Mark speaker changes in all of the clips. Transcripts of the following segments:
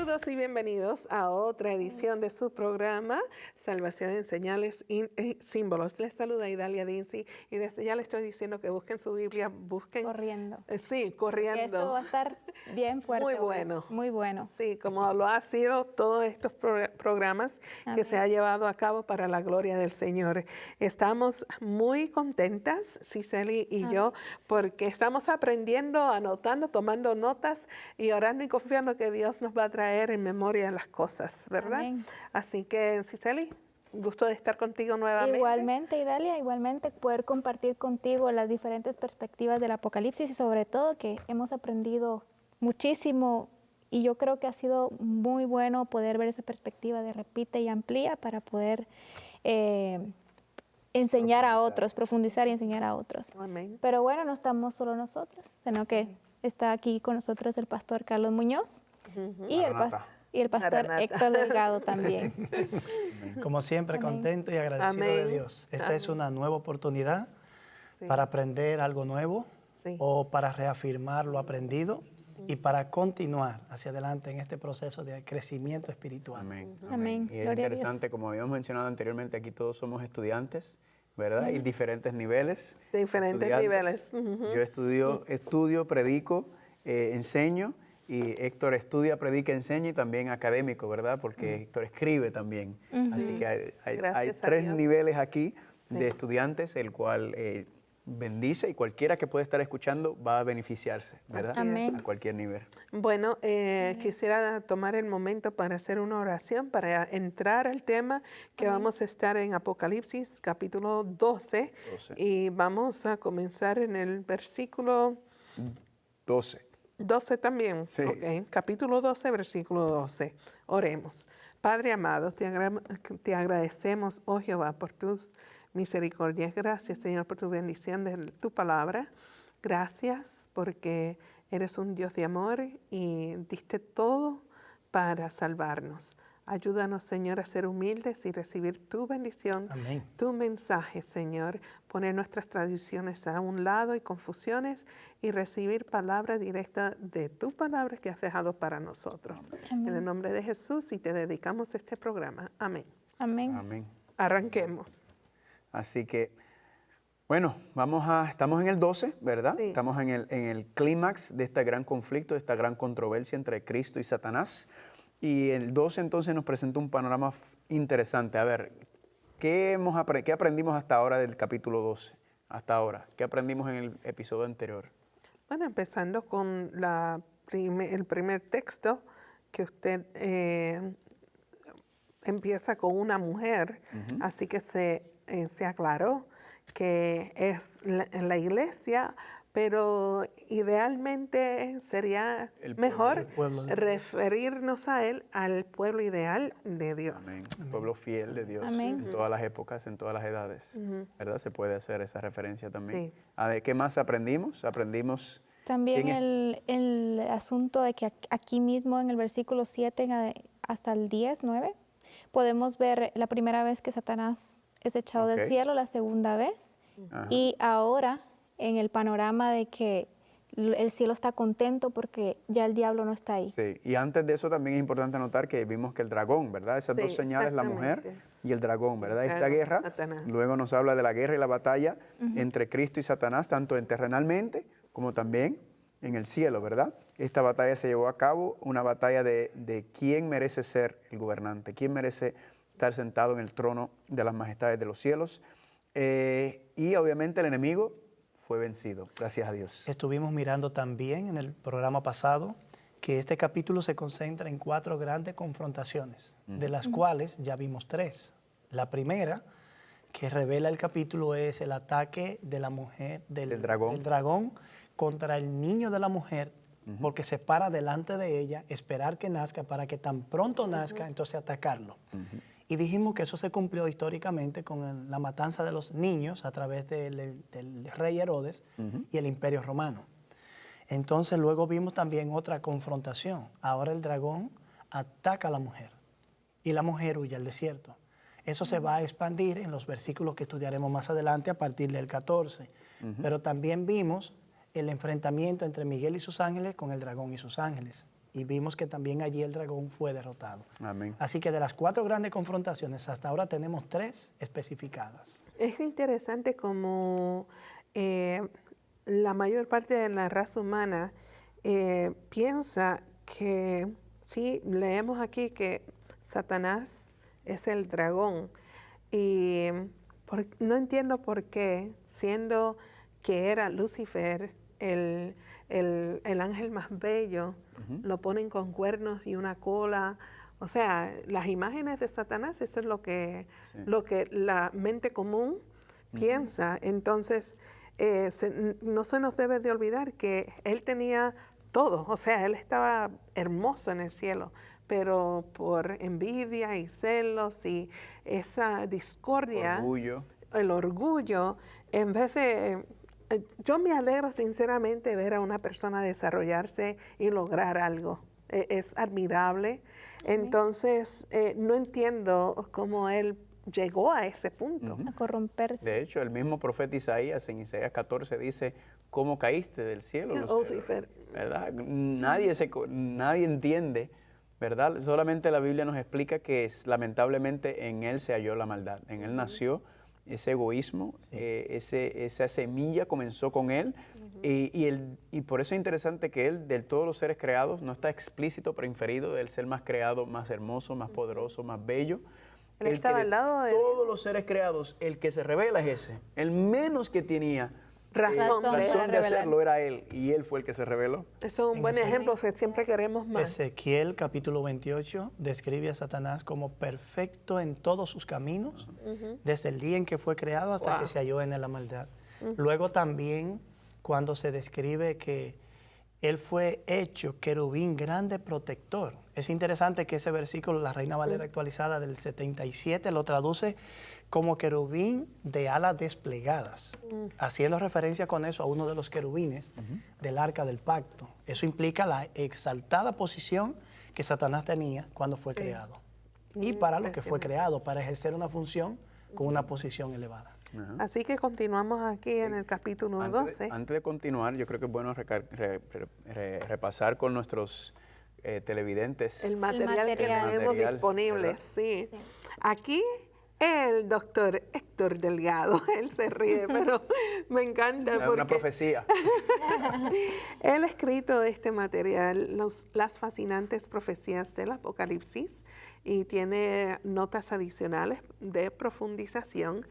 Speaker 1: Saludos y bienvenidos a otra edición de su programa Salvación en Señales y Símbolos. Les saluda Idalia Dinsi y desde ya les estoy diciendo que busquen su Biblia, busquen...
Speaker 2: Corriendo.
Speaker 1: Sí, corriendo.
Speaker 2: Porque esto va a estar bien fuerte.
Speaker 1: Muy bueno.
Speaker 2: Hoy. Muy bueno.
Speaker 1: Sí, como lo ha sido todos estos programas
Speaker 2: Amén.
Speaker 1: que se ha llevado a cabo para la gloria del Señor. Estamos muy contentas, Cicely y yo, porque estamos aprendiendo, anotando, tomando notas y orando y confiando que Dios nos va a traer en memoria las cosas, ¿verdad?
Speaker 2: Amén.
Speaker 1: Así que, Cicely, gusto de estar contigo nuevamente.
Speaker 2: Igualmente, Idalia, igualmente poder compartir contigo las diferentes perspectivas del Apocalipsis y sobre todo que hemos aprendido muchísimo y yo creo que ha sido muy bueno poder ver esa perspectiva de repite y amplía para poder enseñar a otros, profundizar y enseñar a otros.
Speaker 1: Amén.
Speaker 2: Pero bueno, no estamos solo nosotros, sino que está aquí con nosotros el pastor Carlos Muñoz y el pastor
Speaker 1: Maranata.
Speaker 2: Héctor Delgado también.
Speaker 3: Como siempre, contento y agradecido de Dios. Esta es una nueva oportunidad para aprender algo nuevo o para reafirmar lo aprendido y para continuar hacia adelante en este proceso de crecimiento espiritual.
Speaker 4: Amén.
Speaker 2: Amén.
Speaker 4: Y es
Speaker 2: Gloria a
Speaker 4: interesante,
Speaker 2: Dios.
Speaker 4: como habíamos mencionado anteriormente, aquí todos somos estudiantes, ¿verdad? Y diferentes niveles.
Speaker 1: De diferentes niveles.
Speaker 4: Yo estudio, predico, enseño, y Héctor estudia, predica, enseña y también académico, ¿verdad? Porque Héctor escribe también. Así que hay tres niveles aquí de estudiantes, el cual bendice y cualquiera que pueda estar escuchando va a beneficiarse, ¿verdad?
Speaker 2: Amén.
Speaker 4: A cualquier nivel.
Speaker 1: Bueno, quisiera tomar el momento para hacer una oración, para entrar al tema que vamos a estar en Apocalipsis capítulo 12 y vamos a comenzar en el versículo
Speaker 4: 12.
Speaker 1: 12 también.
Speaker 4: Sí.
Speaker 1: Okay. Capítulo 12, versículo 12. Oremos. Padre amado, te agradecemos, oh Jehová, por tus misericordias. Gracias, Señor, por tu bendición de tu palabra. Gracias porque eres un Dios de amor y diste todo para salvarnos. Ayúdanos, Señor, a ser humildes y recibir tu bendición,
Speaker 3: Amén.
Speaker 1: tu mensaje, Señor. Poner nuestras tradiciones a un lado y confusiones y recibir palabra directa de tu palabra que has dejado para nosotros.
Speaker 2: Amén.
Speaker 1: En el nombre de Jesús y te dedicamos este programa. Amén.
Speaker 2: Amén.
Speaker 4: Amén.
Speaker 1: Arranquemos.
Speaker 4: Así que, bueno, estamos en el 12, ¿verdad?
Speaker 1: Sí.
Speaker 4: Estamos en el clímax de este gran conflicto, de esta gran controversia entre Cristo y Satanás. Y el 12 entonces nos presenta un panorama interesante. A ver, ¿qué aprendimos hasta ahora del capítulo 12? Hasta ahora, ¿qué aprendimos en el episodio anterior?
Speaker 1: Bueno, empezando con el primer texto que usted empieza con una mujer, así que se aclaró que es la iglesia, pero idealmente sería mejor referirnos a él, al pueblo ideal de Dios.
Speaker 4: Amén. El pueblo fiel de Dios.
Speaker 2: Amén.
Speaker 4: En todas las épocas, en todas las edades, ¿verdad? Se puede hacer esa referencia también.
Speaker 1: Sí.
Speaker 4: A ver, ¿qué más aprendimos? Aprendimos...
Speaker 2: También el asunto de que aquí mismo en el versículo 7 hasta el 10, 9, podemos ver la primera vez que Satanás es echado del cielo, la segunda vez, y ahora en el panorama de que el cielo está contento porque ya el diablo no está ahí.
Speaker 4: Sí, y antes de eso también es importante notar que vimos que el dragón, ¿verdad? Esas dos señales, la mujer y el dragón, ¿verdad? Esta guerra, luego nos habla de la guerra y la batalla entre Cristo y Satanás, tanto terrenalmente como también en el cielo, ¿verdad? Esta batalla se llevó a cabo, una batalla de quién merece ser el gobernante, quién merece estar sentado en el trono de las majestades de los cielos. Y obviamente el enemigo fue vencido, gracias a Dios.
Speaker 3: Estuvimos mirando también en el programa pasado que este capítulo se concentra en 4 grandes confrontaciones, de las cuales ya vimos 3. La primera, que revela el capítulo, es el ataque de la mujer, del dragón contra el niño de la mujer, porque se para delante de ella, esperar que nazca, para que tan pronto nazca, entonces atacarlo. Y dijimos que eso se cumplió históricamente con la matanza de los niños a través del rey Herodes y el Imperio Romano. Entonces luego vimos también otra confrontación. Ahora el dragón ataca a la mujer y la mujer huye al desierto. Eso se va a expandir en los versículos que estudiaremos más adelante a partir del 14. Pero también vimos el enfrentamiento entre Miguel y sus ángeles con el dragón y sus ángeles. y vimos que también allí el dragón fue derrotado.
Speaker 4: Amén.
Speaker 3: Así que de las 4 grandes confrontaciones, hasta ahora tenemos 3 especificadas.
Speaker 1: Es interesante como la mayor parte de la raza humana piensa que, sí, leemos aquí que Satanás es el dragón y no entiendo por qué, siendo que era Lucifer, el ángel más bello, lo ponen con cuernos y una cola. O sea, las imágenes de Satanás, eso es lo que la mente común piensa. Entonces, no se nos debe de olvidar que él tenía todo. O sea, él estaba hermoso en el cielo, pero por envidia y celos y esa discordia, el orgullo, en vez de... Yo me alegro sinceramente ver a una persona desarrollarse y lograr algo. Es admirable. Entonces, no entiendo cómo él llegó a ese punto.
Speaker 2: A corromperse.
Speaker 4: De hecho, el mismo profeta Isaías en Isaías 14 dice, ¿cómo caíste del cielo, Lucifer? ¿Verdad? Nadie entiende, ¿verdad? Solamente la Biblia nos explica que lamentablemente en él se halló la maldad. En él nació ese egoísmo, esa semilla comenzó con él. Y por eso es interesante que él, de todos los seres creados, no está explícito, pero inferido del ser más creado, más hermoso, más poderoso, más bello.
Speaker 1: Él estaba al lado de
Speaker 4: todos los seres creados, el que se revela es ese. El menos que tenía
Speaker 1: razón
Speaker 4: de hacerlo era él, y él fue el que se reveló.
Speaker 1: Eso es un buen ejemplo, que siempre queremos más.
Speaker 3: Ezequiel capítulo 28 describe a Satanás como perfecto en todos sus caminos, desde el día en que fue creado hasta que se halló en la maldad. Luego también cuando se describe que él fue hecho querubín grande protector. Es interesante que ese versículo, la Reina Valera actualizada del 77, lo traduce como querubín de alas desplegadas, haciendo referencia con eso a uno de los querubines del Arca del Pacto. Eso implica la exaltada posición que Satanás tenía cuando fue creado. Y para lo que fue creado, para ejercer una función con una posición elevada.
Speaker 1: Así que continuamos aquí en el capítulo 12.
Speaker 4: Antes de continuar, yo creo que es bueno repasar con nuestros televidentes
Speaker 1: el material que tenemos disponible. Sí. Aquí el doctor Héctor Delgado, él se ríe, pero me encanta.
Speaker 4: Es una profecía.
Speaker 1: Él ha escrito este material, las fascinantes profecías del Apocalipsis, y tiene notas adicionales de profundización.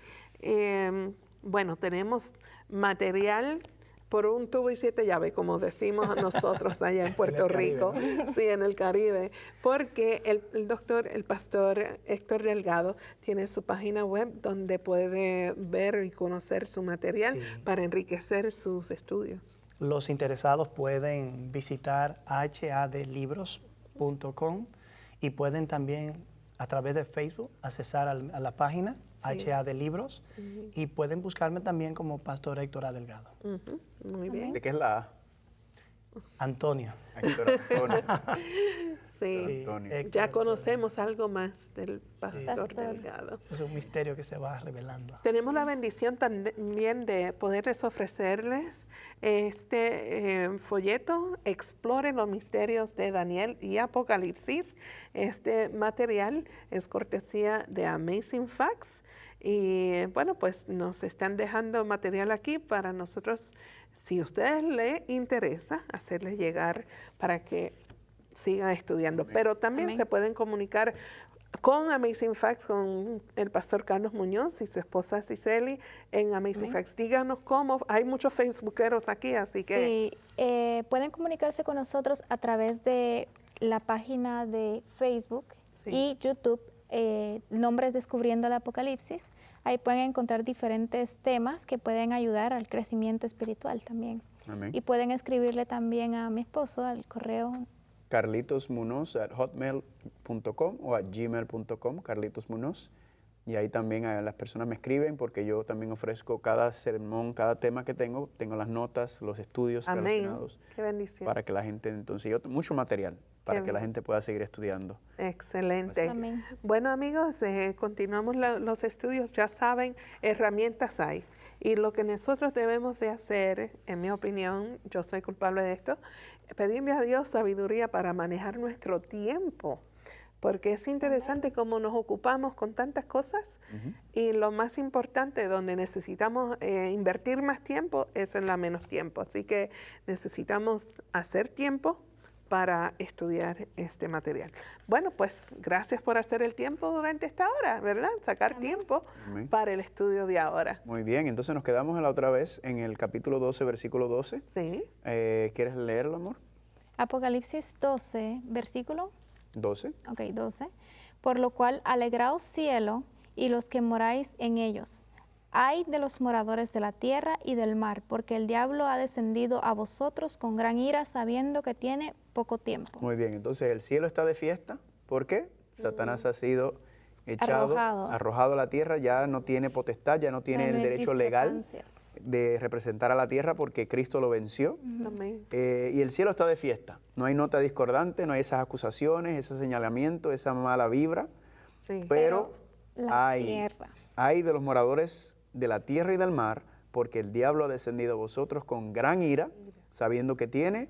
Speaker 1: Bueno, tenemos material por un tubo y 7 llaves, como decimos nosotros allá en Puerto Rico, Caribe, ¿no? Sí, en el Caribe, porque el pastor Héctor Delgado tiene su página web donde puede ver y conocer su material para enriquecer sus estudios.
Speaker 3: Los interesados pueden visitar hadlibros.com y pueden también a través de Facebook accesar a la página HAD Libros y pueden buscarme también como Pastor Héctor A. Delgado.
Speaker 1: Muy bien.
Speaker 4: ¿De qué es la A?
Speaker 3: Antonio.
Speaker 4: Héctor Antonio.
Speaker 1: Sí, ya conocemos algo más del Pastor Delgado.
Speaker 3: Es un misterio que se va revelando.
Speaker 1: Tenemos la bendición también de poderles ofrecerles este folleto, Exploren los misterios de Daniel y Apocalipsis. Este material es cortesía de Amazing Facts. Y bueno, pues nos están dejando material aquí para nosotros, si a ustedes les interesa, hacerles llegar para que sigan estudiando. Pero también se pueden comunicar con Amazing Facts, con el pastor Carlos Muñoz y su esposa Cicely en Amazing Facts. Díganos cómo, hay muchos facebookeros aquí, así que...
Speaker 2: Sí, pueden comunicarse con nosotros a través de la página de Facebook y YouTube, Nombres Descubriendo el Apocalipsis. Ahí pueden encontrar diferentes temas que pueden ayudar al crecimiento espiritual también.
Speaker 4: Amén.
Speaker 2: Y pueden escribirle también a mi esposo al correo
Speaker 4: carlitosmunoz@hotmail.com o @gmail.com, Carlitos Munoz. Y ahí también las personas me escriben porque yo también ofrezco cada sermón, cada tema que tengo las notas, los estudios relacionados.
Speaker 1: Qué bendición.
Speaker 4: Para que la gente, entonces, mucho material. para que la gente pueda seguir estudiando.
Speaker 1: Excelente.
Speaker 2: Amén.
Speaker 1: Bueno, amigos, continuamos los estudios. Ya saben, herramientas hay. Y lo que nosotros debemos de hacer, en mi opinión, yo soy culpable de esto, pedirle a Dios sabiduría para manejar nuestro tiempo. Porque es interesante cómo nos ocupamos con tantas cosas y lo más importante, donde necesitamos invertir más tiempo, es en la menos tiempo. Así que necesitamos hacer tiempo para estudiar este material. Bueno, pues gracias por hacer el tiempo durante esta hora, ¿verdad? Sacar tiempo para el estudio de ahora.
Speaker 4: Muy bien, entonces nos quedamos la otra vez en el capítulo 12, versículo 12.
Speaker 1: Sí.
Speaker 4: ¿Quieres leerlo, amor?
Speaker 2: Apocalipsis 12, versículo
Speaker 4: 12.
Speaker 2: Ok, 12. Por lo cual, alegraos cielo y los que moráis en ellos. Ay de los moradores de la tierra y del mar, porque el diablo ha descendido a vosotros con gran ira, sabiendo que tiene poco tiempo.
Speaker 4: Muy bien, entonces el cielo está de fiesta. ¿Por qué? Satanás ha sido echado, arrojado a la tierra, ya no tiene potestad, ya no tiene el derecho legal de representar a la tierra porque Cristo lo venció. Y el cielo está de fiesta. No hay nota discordante, no hay esas acusaciones, ese señalamiento, esa mala vibra.
Speaker 1: Sí.
Speaker 4: Pero
Speaker 2: tierra.
Speaker 4: hay de los moradores de la tierra y del mar, porque el diablo ha descendido a vosotros con gran ira, sabiendo que tiene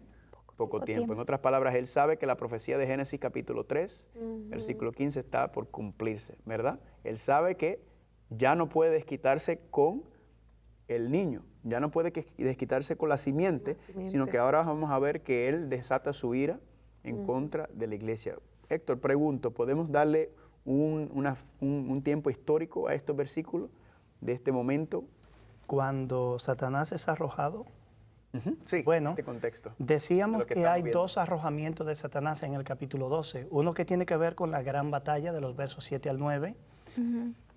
Speaker 4: poco tiempo. En otras palabras, él sabe que la profecía de Génesis capítulo 3, versículo 15 está por cumplirse, ¿verdad? Él sabe que ya no puede desquitarse con el niño, ya no puede desquitarse con la simiente, sino que ahora vamos a ver que él desata su ira en contra de la iglesia. Héctor, pregunto, ¿podemos darle un tiempo histórico a estos versículos de este momento?
Speaker 3: Cuando Satanás es arrojado,
Speaker 4: sí,
Speaker 3: bueno,
Speaker 4: este contexto.
Speaker 3: Decíamos que hay dos arrojamientos de Satanás en el capítulo 12. Uno que tiene que ver con la gran batalla de los versos 7 al 9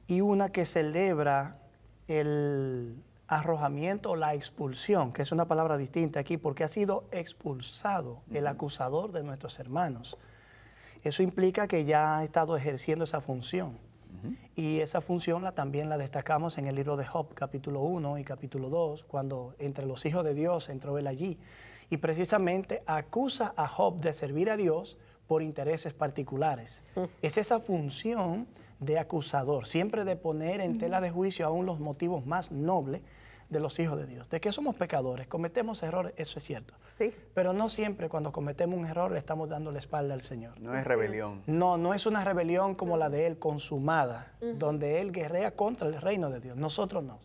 Speaker 3: y una que celebra el arrojamiento o la expulsión, que es una palabra distinta aquí, porque ha sido expulsado el acusador de nuestros hermanos. Eso implica que ya ha estado ejerciendo esa función. Y esa función también la destacamos en el libro de Job, capítulo 1 y capítulo 2, cuando entre los hijos de Dios entró él allí. Y precisamente acusa a Job de servir a Dios por intereses particulares. Es esa función de acusador, siempre de poner en tela de juicio aún los motivos más nobles de los hijos de Dios. De que somos pecadores, cometemos errores, eso es cierto.
Speaker 1: Sí.
Speaker 3: Pero no siempre cuando cometemos un error le estamos dando la espalda al Señor.
Speaker 4: No es rebelión.
Speaker 3: No es una rebelión como la de él consumada, donde él guerrea contra el reino de Dios. Nosotros no.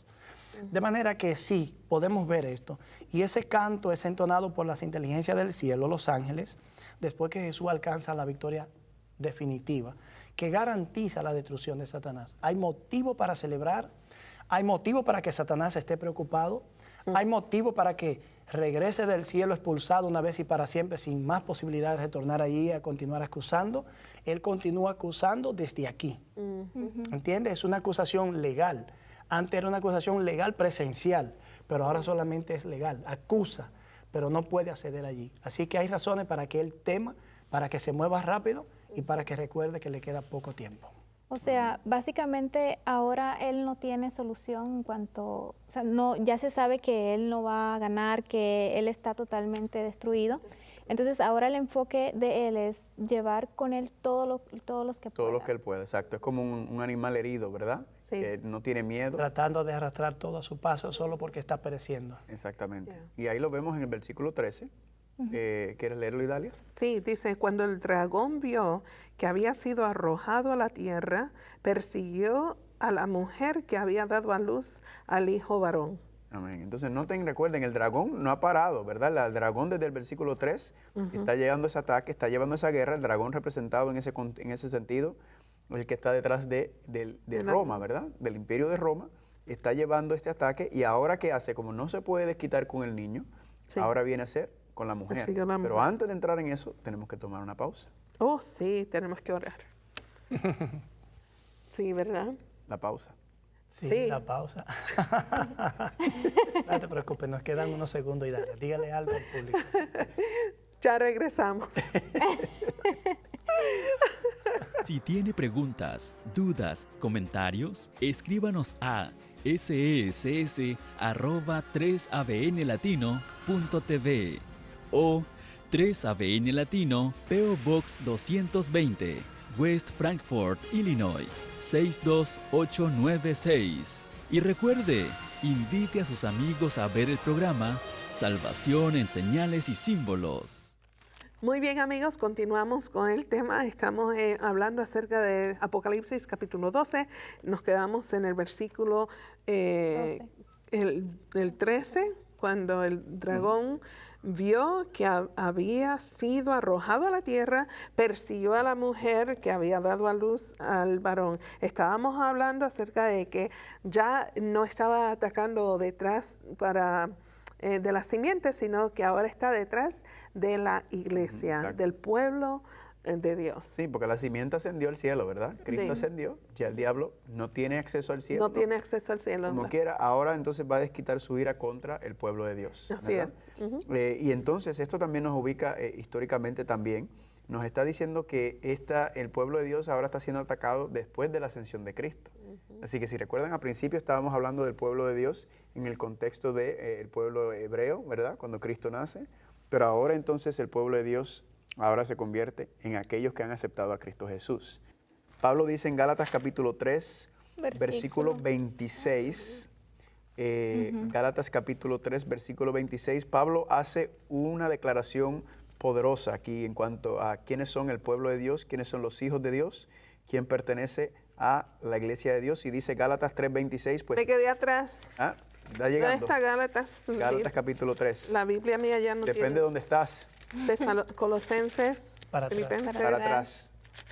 Speaker 3: De manera que sí, podemos ver esto. Y ese canto es entonado por las inteligencias del cielo, los ángeles, después que Jesús alcanza la victoria definitiva, que garantiza la destrucción de Satanás. Hay motivo para celebrar. Hay motivo para que Satanás esté preocupado. Hay motivo para que regrese del cielo expulsado una vez y para siempre sin más posibilidades de retornar allí a continuar acusando. Él continúa acusando desde aquí. ¿Entiendes? Es una acusación legal. Antes era una acusación legal presencial, pero ahora solamente es legal. Acusa, pero no puede acceder allí. Así que hay razones para que él tema, para que se mueva rápido y para que recuerde que le queda poco tiempo.
Speaker 2: O sea, básicamente ahora él no tiene solución en cuanto, o sea, no, ya se sabe que él no va a ganar, que él está totalmente destruido. Entonces ahora el enfoque de él es llevar con él todos los que pueda.
Speaker 4: Todo lo que él pueda, exacto. Es como un animal herido, ¿verdad?
Speaker 1: Sí.
Speaker 4: Que no tiene miedo.
Speaker 3: Tratando de arrastrar todo a su paso solo porque está pereciendo.
Speaker 4: Exactamente. Y ahí lo vemos en el versículo 13. ¿Quieres leerlo, Idalia?
Speaker 1: Sí, dice, cuando el dragón vio que había sido arrojado a la tierra, persiguió a la mujer que había dado a luz al hijo varón.
Speaker 4: Amén. Entonces, recuerden, el dragón no ha parado, ¿verdad? El dragón desde el versículo 3 está llevando ese ataque, está llevando esa guerra, el dragón representado en ese sentido, el que está detrás de Roma, ¿verdad? Del imperio de Roma, está llevando este ataque y ahora ¿qué hace? Como no se puede desquitar con el niño, ahora viene a ser con la mujer. Pero antes de entrar en eso, tenemos que tomar una pausa.
Speaker 1: Oh, sí, tenemos que orar. Sí, ¿verdad?
Speaker 4: La pausa.
Speaker 3: Sí, la pausa. No te preocupes, nos quedan unos segundos y dígale algo al público.
Speaker 1: Ya regresamos.
Speaker 5: Si tiene preguntas, dudas, comentarios, escríbanos a sess@3abnlatino.tv o 3 ABN Latino, P.O. Box 220, West Frankfort, Illinois, 62896. Y recuerde, invite a sus amigos a ver el programa Salvación en Señales y Símbolos.
Speaker 1: Muy bien, amigos, continuamos con el tema. Estamos hablando acerca de Apocalipsis capítulo 12. Nos quedamos en el versículo el 13, cuando el dragón vio que había sido arrojado a la tierra, persiguió a la mujer que había dado a luz al varón. Estábamos hablando acerca de que ya no estaba atacando detrás de la simiente, sino que ahora está detrás de la iglesia, del pueblo de Dios.
Speaker 4: Sí, porque la simiente ascendió al cielo, ¿verdad? Cristo ascendió, ya el diablo no tiene acceso al cielo.
Speaker 1: No tiene acceso al cielo.
Speaker 4: Como quiera, ahora entonces va a desquitar su ira contra el pueblo de Dios.
Speaker 1: Así es.
Speaker 4: Y entonces esto también nos ubica históricamente también. Nos está diciendo que el pueblo de Dios ahora está siendo atacado después de la ascensión de Cristo. Así que si recuerdan, al principio estábamos hablando del pueblo de Dios en el contexto del pueblo hebreo, ¿verdad? Cuando Cristo nace. Pero ahora entonces el pueblo de Dios ahora se convierte en aquellos que han aceptado a Cristo Jesús. Pablo dice en Gálatas capítulo 3, versículo 26, Gálatas capítulo 3, versículo 26, Pablo hace una declaración poderosa aquí en cuanto a quiénes son el pueblo de Dios, quiénes son los hijos de Dios, quién pertenece a la iglesia de Dios. Y dice Gálatas 3:26, pues...
Speaker 1: Me quedé atrás.
Speaker 4: Ah, está llegando.
Speaker 1: ¿Dónde está Gálatas?
Speaker 4: Gálatas capítulo 3.
Speaker 1: La Biblia mía ya no
Speaker 4: Depende de dónde estás.
Speaker 1: Colosenses,
Speaker 3: Para atrás.
Speaker 1: Filipenses,
Speaker 4: Para atrás.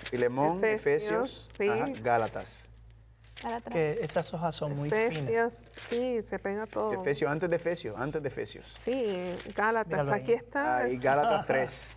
Speaker 4: Filemón, Efesios,
Speaker 1: sí.
Speaker 4: Gálatas.
Speaker 3: Que esas hojas son muy finas.
Speaker 1: Efesios, sí, se pega todo.
Speaker 4: Efesios, antes de Efesios.
Speaker 1: Sí, Gálatas,
Speaker 3: Míralo ahí.
Speaker 1: aquí está.
Speaker 4: Ahí, Gálatas 3.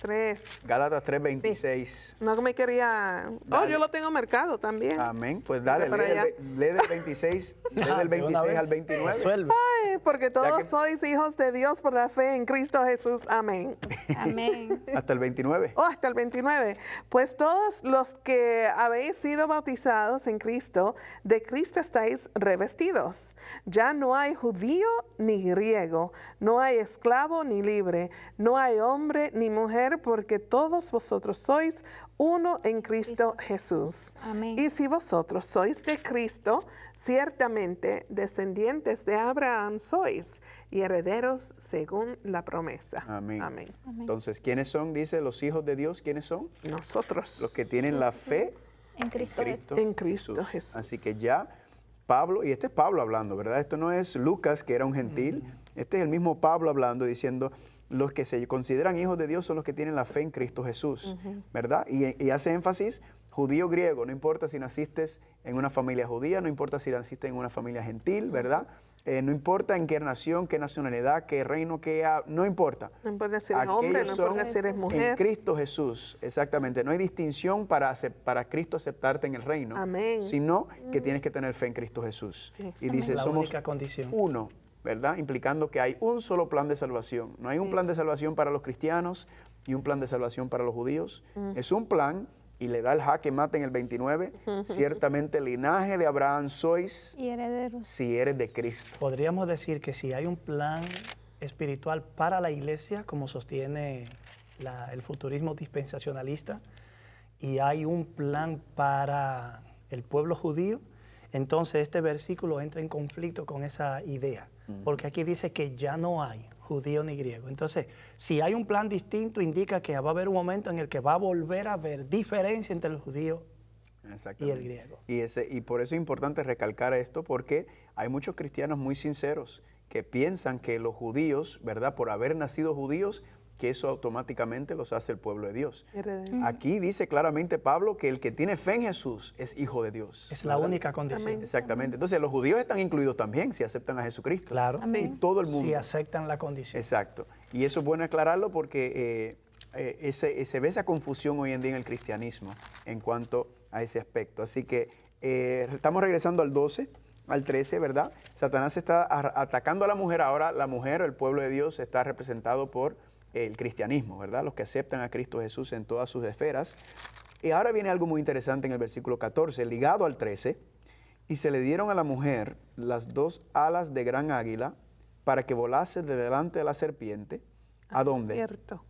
Speaker 1: 3.
Speaker 4: Gálatas 3:26.
Speaker 1: No me quería...
Speaker 4: Dale.
Speaker 1: yo lo tengo marcado también.
Speaker 4: Amén. Pues dale,
Speaker 1: Para allá.
Speaker 4: lee del 26, lee del 26 al 29.
Speaker 3: Resuelve.
Speaker 1: Ay, porque todos
Speaker 4: que-
Speaker 1: sois hijos de Dios por la fe en Cristo Jesús. Amén.
Speaker 2: Amén.
Speaker 4: Hasta el 29.
Speaker 1: Oh, hasta el 29. Pues todos los que habéis sido bautizados en Cristo, de Cristo estáis revestidos. Ya no hay judío ni griego, no hay esclavo ni libre, no hay hombre ni mujer, porque todos vosotros sois uno en Cristo Jesús.
Speaker 2: Amén.
Speaker 1: Y si vosotros sois de Cristo, ciertamente descendientes de Abraham sois y herederos según la promesa.
Speaker 4: Amén.
Speaker 1: Amén.
Speaker 4: Entonces, ¿quiénes son? Dice los hijos de Dios. ¿Quiénes son?
Speaker 1: Nosotros.
Speaker 4: Los que tienen la fe
Speaker 2: En Cristo Jesús.
Speaker 1: En Cristo Jesús.
Speaker 4: Así que ya Pablo, y este es Pablo hablando, ¿verdad? Esto no es Lucas, que era un gentil. Este es el mismo Pablo hablando, diciendo, los que se consideran hijos de Dios son los que tienen la fe en Cristo Jesús, ¿verdad? Y hace énfasis, judío, griego, no importa si naciste en una familia judía, no importa si naciste en una familia gentil, ¿verdad? No importa en qué nación, qué nacionalidad, qué reino, no importa.
Speaker 1: No importa si eres hombre, no
Speaker 4: Aquellos
Speaker 1: importa
Speaker 4: son
Speaker 1: si eres
Speaker 4: en
Speaker 1: mujer.
Speaker 4: Cristo Jesús, exactamente. No hay distinción para Cristo aceptarte en el reino,
Speaker 1: Amén.
Speaker 4: sino que tienes que tener fe en Cristo Jesús.
Speaker 1: Sí.
Speaker 4: Y dice,
Speaker 3: La
Speaker 4: somos
Speaker 3: única condición.
Speaker 4: uno, ¿verdad? Implicando que hay un solo plan de salvación. No hay un plan de salvación para los cristianos y un plan de salvación para los judíos. Es un plan, y le da el jaque mate en el 29, ciertamente linaje de Abraham sois
Speaker 2: Y herederos.
Speaker 4: si eres de Cristo.
Speaker 3: Podríamos decir que si hay un plan espiritual para la iglesia, como sostiene el futurismo dispensacionalista, y hay un plan para el pueblo judío, entonces este versículo entra en conflicto con esa idea, porque aquí dice que ya no hay judío ni griego. Entonces, si hay un plan distinto, indica que va a haber un momento en el que va a volver a haber diferencia entre el judío y el griego.
Speaker 4: Y por eso es importante recalcar esto, porque hay muchos cristianos muy sinceros que piensan que los judíos, ¿verdad? Por haber nacido judíos, que eso automáticamente los hace el pueblo de Dios. Aquí dice claramente Pablo que el que tiene fe en Jesús es hijo de Dios.
Speaker 3: Es la
Speaker 4: ¿verdad?
Speaker 3: única condición.
Speaker 1: Amén.
Speaker 4: Exactamente. Entonces los judíos están incluidos también si aceptan a Jesucristo.
Speaker 3: Claro.
Speaker 4: Y todo el mundo.
Speaker 3: Si aceptan la condición.
Speaker 4: Exacto. Y eso es bueno aclararlo porque se ve esa confusión hoy en día en el cristianismo en cuanto a ese aspecto. Así que estamos regresando al 12, al 13, ¿verdad? Satanás está atacando a la mujer. Ahora la mujer, el pueblo de Dios, está representado por el cristianismo, ¿verdad? Los que aceptan a Cristo Jesús en todas sus esferas. Y ahora viene algo muy interesante en el versículo 14, ligado al 13. Y se le dieron a la mujer las 2 alas de gran águila para que volase de delante de la serpiente. ¿A dónde?
Speaker 1: Cierto.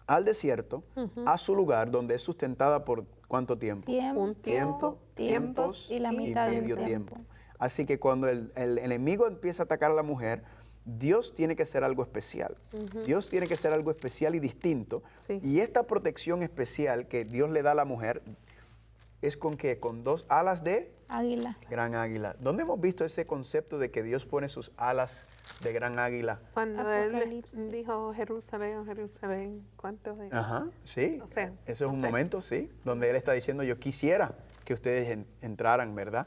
Speaker 4: al desierto, a su lugar, donde es sustentada por ¿cuánto tiempo?
Speaker 1: Un tiempo,
Speaker 2: tiempos y la mitad de un
Speaker 4: medio
Speaker 2: tiempo.
Speaker 4: Así que cuando el enemigo empieza a atacar a la mujer, Dios tiene que ser algo especial. Dios tiene que ser algo especial y distinto.
Speaker 1: Sí.
Speaker 4: Y esta protección especial que Dios le da a la mujer es con ¿qué? Con 2 alas de
Speaker 2: Águila.
Speaker 4: gran águila. ¿Dónde hemos visto ese concepto de que Dios pone sus alas de gran águila?
Speaker 1: Cuando él
Speaker 2: Apocalipsis.
Speaker 1: dijo Jerusalén, Jerusalén, ¿cuánto es?
Speaker 4: Ajá, sí.
Speaker 1: O sea,
Speaker 4: Eso es un
Speaker 1: no sé.
Speaker 4: momento, sí, donde Él está diciendo, yo quisiera que ustedes entraran, ¿verdad?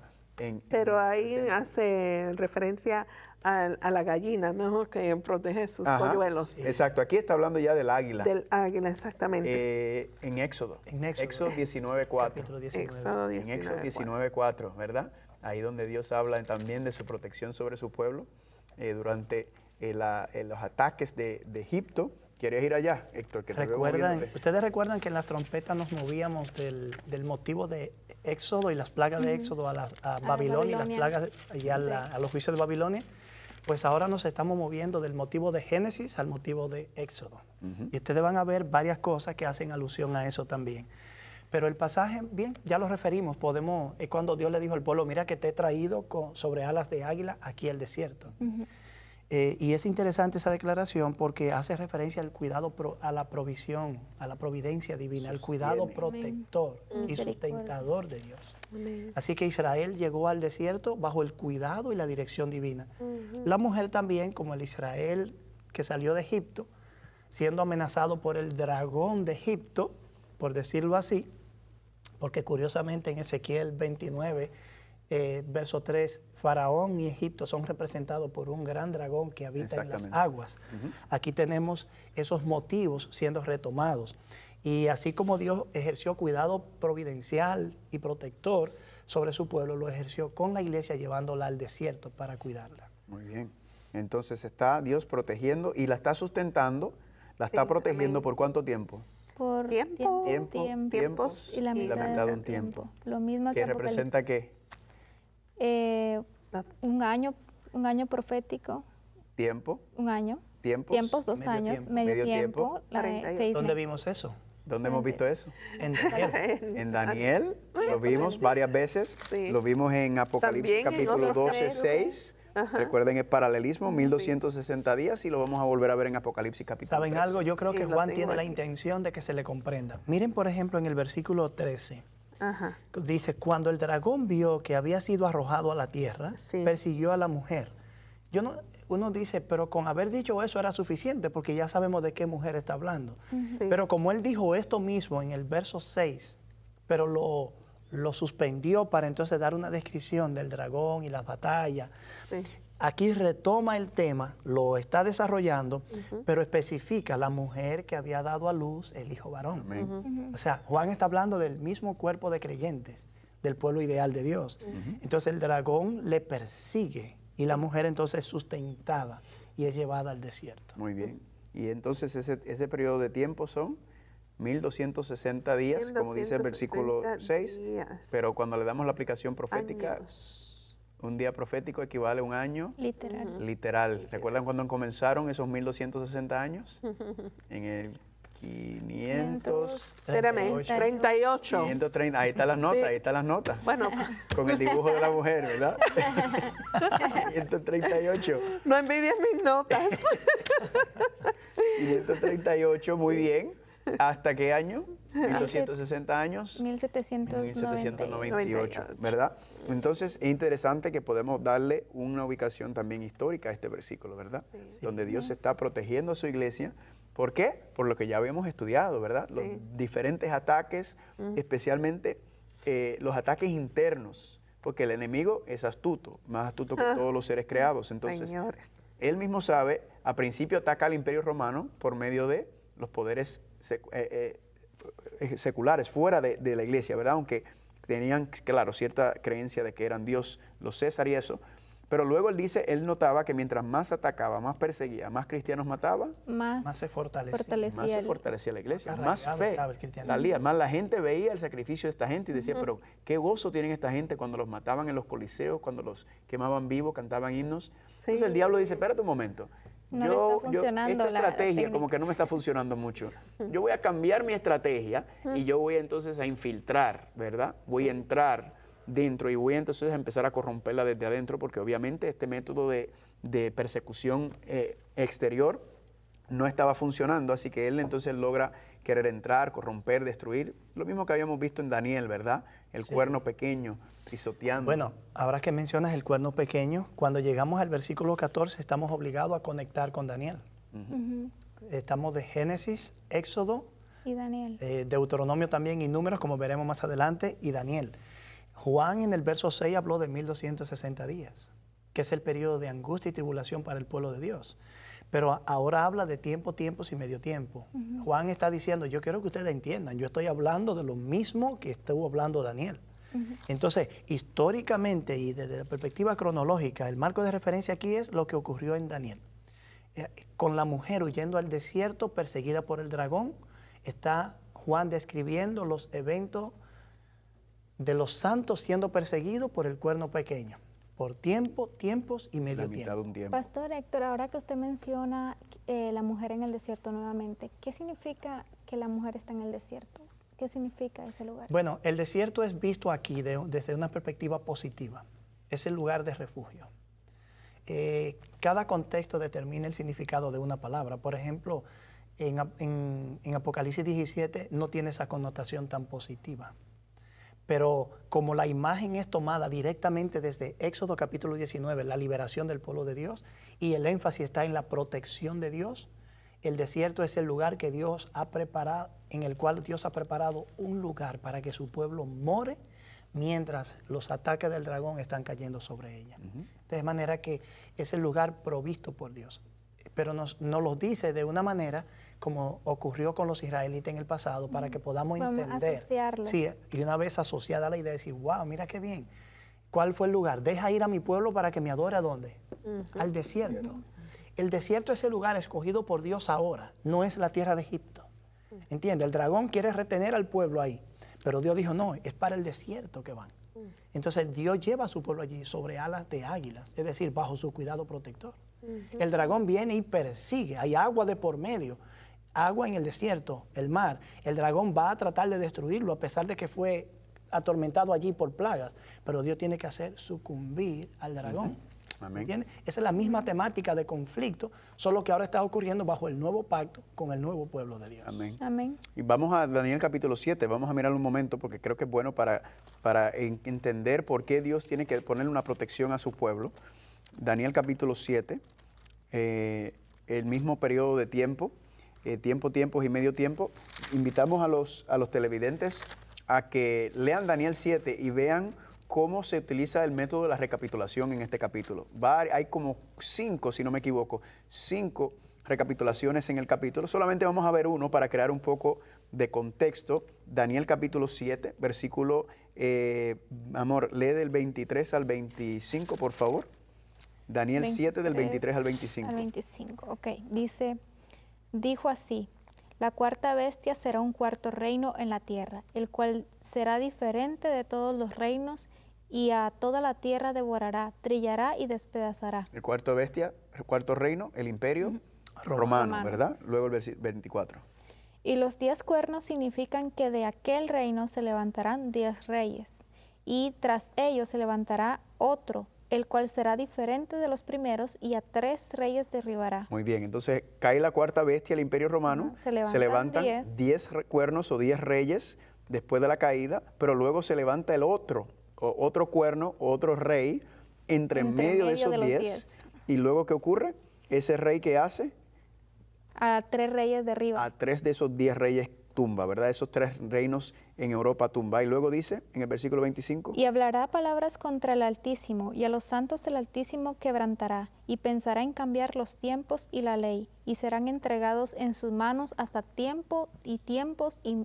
Speaker 1: Pero
Speaker 4: en
Speaker 1: ahí
Speaker 4: presencia.
Speaker 1: hace referencia a la gallina, ¿no? Que protege sus
Speaker 4: Ajá,
Speaker 1: polluelos.
Speaker 4: exacto, aquí está hablando ya del águila.
Speaker 1: Del águila, exactamente.
Speaker 4: En Éxodo.
Speaker 3: En Éxodo.
Speaker 4: 19:4.
Speaker 3: Capítulo 19.
Speaker 1: Éxodo
Speaker 4: En Éxodo
Speaker 1: 19.
Speaker 4: 19:4, ¿verdad? Ahí donde Dios habla también de su protección sobre su pueblo durante los ataques de Egipto. ¿Quieres ir allá, Héctor? Que te veo moviéndote.
Speaker 3: Ustedes recuerdan que en las trompetas nos movíamos del motivo de Éxodo y las plagas de Éxodo a Babilonia y las plagas y a los juicios de Babilonia. Pues ahora nos estamos moviendo del motivo de Génesis al motivo de Éxodo. Y ustedes van a ver varias cosas que hacen alusión a eso también. Pero el pasaje, bien, ya lo referimos, es cuando Dios le dijo al pueblo, mira que te he traído sobre alas de águila aquí al desierto. Y es interesante esa declaración porque hace referencia al cuidado, a la provisión, a la providencia divina, al cuidado protector y sustentador de Dios.
Speaker 1: Amén.
Speaker 3: Así que Israel llegó al desierto bajo el cuidado y la dirección divina. La mujer también, como el Israel que salió de Egipto, siendo amenazado por el dragón de Egipto, por decirlo así, porque curiosamente en Ezequiel 29, verso 3, Faraón y Egipto son representados por un gran dragón que habita en las aguas. Aquí tenemos esos motivos siendo retomados. Y así como Dios ejerció cuidado providencial y protector sobre su pueblo, lo ejerció con la iglesia llevándola al desierto para cuidarla.
Speaker 4: Muy bien. Entonces está Dios protegiendo y la está sustentando, la está protegiendo
Speaker 1: amén.
Speaker 4: ¿Por cuánto tiempo?
Speaker 2: Por
Speaker 1: Tiempo,
Speaker 2: tiempos y la mitad
Speaker 4: de un tiempo.
Speaker 2: Lo mismo que
Speaker 4: ¿Qué representa
Speaker 2: Apocalipsis.
Speaker 4: qué?
Speaker 2: Un año profético,
Speaker 4: Tiempo,
Speaker 2: un año.
Speaker 4: tiempos.
Speaker 2: Tiempos, 2
Speaker 3: medio
Speaker 2: años,
Speaker 3: tiempo.
Speaker 2: medio
Speaker 4: Medio
Speaker 2: tiempo,
Speaker 4: tiempo.
Speaker 2: 6
Speaker 3: ¿Dónde
Speaker 2: meses.
Speaker 3: vimos eso?
Speaker 4: ¿Dónde hemos visto eso?
Speaker 3: En Daniel.
Speaker 4: En Daniel, lo vimos varias veces,
Speaker 1: Sí.
Speaker 4: lo vimos en Apocalipsis
Speaker 1: También en
Speaker 4: capítulo
Speaker 1: otros
Speaker 4: 12, 6. Recuerden el paralelismo, 1260 días y lo vamos a volver a ver en Apocalipsis capítulo
Speaker 3: ¿Saben
Speaker 4: 13.
Speaker 3: algo? Yo creo
Speaker 1: Sí,
Speaker 3: que
Speaker 1: lo
Speaker 3: Juan
Speaker 1: tengo
Speaker 3: tiene la
Speaker 1: aquí.
Speaker 3: intención de que se le comprenda. Miren, por ejemplo, en el versículo 13.
Speaker 1: Ajá.
Speaker 3: Dice, cuando el dragón vio que había sido arrojado a la tierra,
Speaker 1: Sí.
Speaker 3: persiguió a la mujer. Uno dice, pero con haber dicho eso era suficiente porque ya sabemos de qué mujer está hablando.
Speaker 1: Sí.
Speaker 3: Pero como él dijo esto mismo en el verso 6, pero lo suspendió para entonces dar una descripción del dragón y las batallas.
Speaker 1: Sí.
Speaker 3: Aquí retoma el tema, lo está desarrollando, pero especifica la mujer que había dado a luz el hijo varón.
Speaker 4: Amén.
Speaker 3: O sea, Juan está hablando del mismo cuerpo de creyentes, del pueblo ideal de Dios. Entonces el dragón le persigue y la mujer entonces es sustentada y es llevada al desierto.
Speaker 4: Muy bien. Y entonces ese periodo de tiempo son 1260 días, como dice el versículo 6.
Speaker 1: días.
Speaker 4: Pero cuando le damos la aplicación profética,
Speaker 1: Años.
Speaker 4: un día profético equivale a un año
Speaker 2: Literal.
Speaker 4: literal. ¿Recuerdan cuando comenzaron esos 1260 años? En el 500...
Speaker 1: Espérame, 38.
Speaker 4: 530, ahí están las notas,
Speaker 1: Sí.
Speaker 4: ahí están las notas.
Speaker 1: Bueno,
Speaker 4: Con el dibujo de la mujer, ¿verdad? 538.
Speaker 1: no envidies mis notas.
Speaker 4: 538, muy bien. ¿Hasta qué año? 1260 años. 1798, ¿verdad? Entonces es interesante que podemos darle una ubicación también histórica a este versículo, ¿verdad? Donde Dios está protegiendo a su iglesia. ¿Por qué? Por lo que ya habíamos estudiado, ¿verdad? Los diferentes ataques, especialmente los ataques internos, porque el enemigo es astuto, más astuto que todos los seres creados. Entonces,
Speaker 1: Señores.
Speaker 4: él mismo sabe, a principio ataca al imperio romano por medio de los poderes seculares, fuera de la iglesia, ¿verdad? Aunque tenían, claro, cierta creencia de que eran Dios, los César y eso. Pero luego él notaba que mientras más atacaba, más perseguía, más cristianos mataba,
Speaker 2: Más
Speaker 3: se fortalecía.
Speaker 4: más se fortalecía la iglesia, más
Speaker 3: Arraigado
Speaker 4: fe
Speaker 3: estaba el cristianismo.
Speaker 4: salía, más la gente veía el sacrificio de esta gente y decía, pero qué gozo tienen esta gente cuando los mataban en los coliseos, cuando los quemaban vivos, cantaban himnos. Entonces el diablo dice, espérate un momento,
Speaker 2: No le está funcionando
Speaker 4: esta
Speaker 2: la
Speaker 4: estrategia
Speaker 2: técnica.
Speaker 4: como que no me está funcionando mucho. Yo voy a cambiar mi estrategia y yo voy entonces a infiltrar, ¿verdad? Voy a entrar dentro y voy entonces a empezar a corromperla desde adentro, porque obviamente este método de persecución exterior no estaba funcionando, así que él entonces logra querer entrar, corromper, destruir. Lo mismo que habíamos visto en Daniel, ¿verdad? El cuerno pequeño, pisoteando.
Speaker 3: Bueno, ahora que mencionas el cuerno pequeño, cuando llegamos al versículo 14 estamos obligados a conectar con Daniel. Estamos de Génesis, Éxodo,
Speaker 2: y Daniel.
Speaker 3: Deuteronomio también y Números, como veremos más adelante, y Daniel. Juan en el verso 6 habló de 1260 días, que es el periodo de angustia y tribulación para el pueblo de Dios. Pero ahora habla de tiempo, tiempos y medio tiempo. Juan está diciendo, yo quiero que ustedes entiendan, yo estoy hablando de lo mismo que estuvo hablando Daniel. Entonces, históricamente y desde la perspectiva cronológica, el marco de referencia aquí es lo que ocurrió en Daniel. Con la mujer huyendo al desierto, perseguida por el dragón, está Juan describiendo los eventos de los santos siendo perseguidos por el cuerno pequeño, por tiempo, tiempos y medio
Speaker 4: la mitad
Speaker 3: tiempo.
Speaker 4: de un tiempo.
Speaker 2: Pastor Héctor, ahora que usted menciona la mujer en el desierto nuevamente, ¿qué significa que la mujer está en el desierto? ¿Qué significa ese lugar?
Speaker 3: Bueno, el desierto es visto aquí desde una perspectiva positiva. Es el lugar de refugio. Cada contexto determina el significado de una palabra. Por ejemplo, en Apocalipsis 17 no tiene esa connotación tan positiva. Pero como la imagen es tomada directamente desde Éxodo capítulo 19, la liberación del pueblo de Dios, y el énfasis está en la protección de Dios, el desierto es el lugar que Dios ha preparado, en el cual Dios ha preparado un lugar para que su pueblo more mientras los ataques del dragón están cayendo sobre ella. De manera que es el lugar provisto por Dios. Pero nos lo dice de una manera como ocurrió con los israelitas en el pasado, para que podamos entender.
Speaker 2: Asociarlo.
Speaker 3: Sí, y una vez asociada a la idea de decir, wow, mira qué bien. ¿Cuál fue el lugar? Deja ir a mi pueblo para que me adore ¿a dónde? Al desierto. El desierto es el lugar escogido por Dios ahora, no es la tierra de Egipto. ¿Entiende? El dragón quiere retener al pueblo ahí, pero Dios dijo, no, es para el desierto que van. Entonces Dios lleva a su pueblo allí sobre alas de águilas, es decir, bajo su cuidado protector. El dragón viene y persigue, hay agua de por medio, agua en el desierto, el mar. El dragón va a tratar de destruirlo a pesar de que fue atormentado allí por plagas, pero Dios tiene que hacer sucumbir al dragón.
Speaker 4: Amén.
Speaker 3: ¿Entiendes? Esa es la misma temática de conflicto, solo que ahora está ocurriendo bajo el nuevo pacto con el nuevo pueblo de Dios.
Speaker 4: Amén.
Speaker 2: Amén.
Speaker 4: Y vamos a Daniel capítulo 7, vamos a mirar un momento porque creo que es bueno para entender por qué Dios tiene que ponerle una protección a su pueblo. Daniel capítulo 7, el mismo periodo de tiempo, tiempo, tiempos y medio tiempo. Invitamos a los televidentes a que lean Daniel 7 y vean cómo se utiliza el método de la recapitulación en este capítulo. Hay como 5, si no me equivoco, 5 recapitulaciones en el capítulo. Solamente vamos a ver uno para crear un poco de contexto. Daniel capítulo 7, versículo, amor, lee del 23 al 25, por favor. Daniel 7 del 23 al 25.
Speaker 2: Al 25, ok. Dice, dijo así, la cuarta bestia será un cuarto reino en la tierra, el cual será diferente de todos los reinos y a toda la tierra devorará, trillará y despedazará.
Speaker 4: El cuarto bestia, el cuarto reino, el imperio romano, ¿verdad? Luego el 24.
Speaker 2: Y los 10 cuernos significan que de aquel reino se levantarán 10 reyes, y tras ellos se levantará otro, el cual será diferente de los primeros, y a 3 reyes derribará.
Speaker 4: Muy bien, entonces cae la cuarta bestia, el imperio romano,
Speaker 2: Se levantan
Speaker 4: 10 cuernos o 10 reyes después de la caída, pero luego se levanta el otro cuerno, otro rey, entre medio de esos 10. ¿Y luego qué ocurre? Ese rey que hace
Speaker 2: a 3 reyes derriba.
Speaker 4: a 3 de esos 10 reyes tumba, ¿verdad? Esos 3 reinos en Europa tumba. Y luego dice, en el versículo 25.
Speaker 2: Y hablará palabras contra el Altísimo, y a los santos del Altísimo quebrantará, y pensará en cambiar los tiempos y la ley, y serán entregados en sus manos hasta tiempos y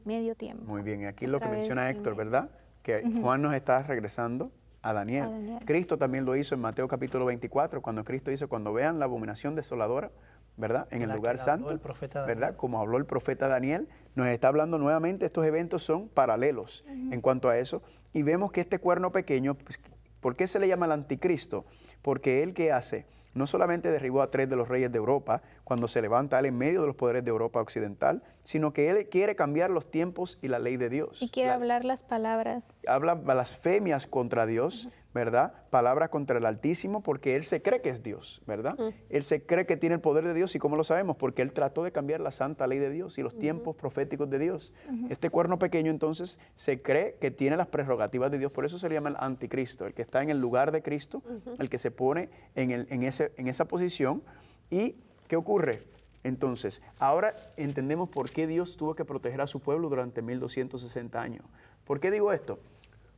Speaker 2: medio tiempo.
Speaker 4: Muy bien, y aquí lo que
Speaker 2: Otra vez,
Speaker 4: menciona Héctor, ¿verdad? Que Juan nos está regresando a Daniel. Cristo también lo hizo en Mateo capítulo 24, cuando Cristo dice, cuando vean la abominación desoladora, ¿verdad? En el lugar santo, ¿verdad? Como habló el profeta Daniel, nos está hablando nuevamente, estos eventos son paralelos en cuanto a eso. Y vemos que este cuerno pequeño, pues, ¿por qué se le llama el anticristo? Porque él, ¿qué hace? no solamente derribó a 3 de los reyes de Europa, cuando se levanta él en medio de los poderes de Europa occidental, sino que él quiere cambiar los tiempos y la ley de Dios.
Speaker 2: Y quiere hablar las palabras.
Speaker 4: Habla blasfemias contra Dios, ¿verdad? Palabras contra el Altísimo, porque él se cree que es Dios, ¿verdad? Él se cree que tiene el poder de Dios. ¿Y cómo lo sabemos? Porque él trató de cambiar la santa ley de Dios y los tiempos proféticos de Dios. Este cuerno pequeño entonces se cree que tiene las prerrogativas de Dios. Por eso se le llama el anticristo, el que está en el lugar de Cristo, el que se pone en esa posición. ¿Y qué ocurre? Entonces, ahora entendemos por qué Dios tuvo que proteger a su pueblo durante 1260 años. ¿Por qué digo esto?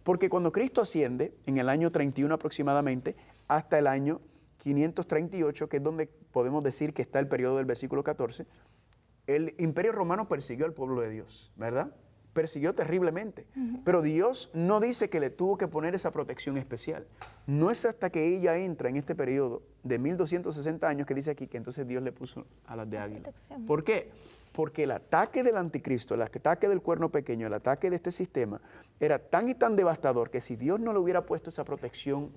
Speaker 4: Porque cuando Cristo asciende, en el año 31 aproximadamente, hasta el año 538, que es donde podemos decir que está el periodo del versículo 14, el Imperio Romano persiguió al pueblo de Dios, ¿verdad? Persiguió terriblemente. Pero Dios no dice que le tuvo que poner esa protección especial. No es hasta que ella entra en este periodo de 1260 años que dice aquí que entonces Dios le puso alas de águila. ¿Por qué? Porque el ataque del anticristo, el ataque del cuerno pequeño, el ataque de este sistema era tan y tan devastador que si Dios no le hubiera puesto esa protección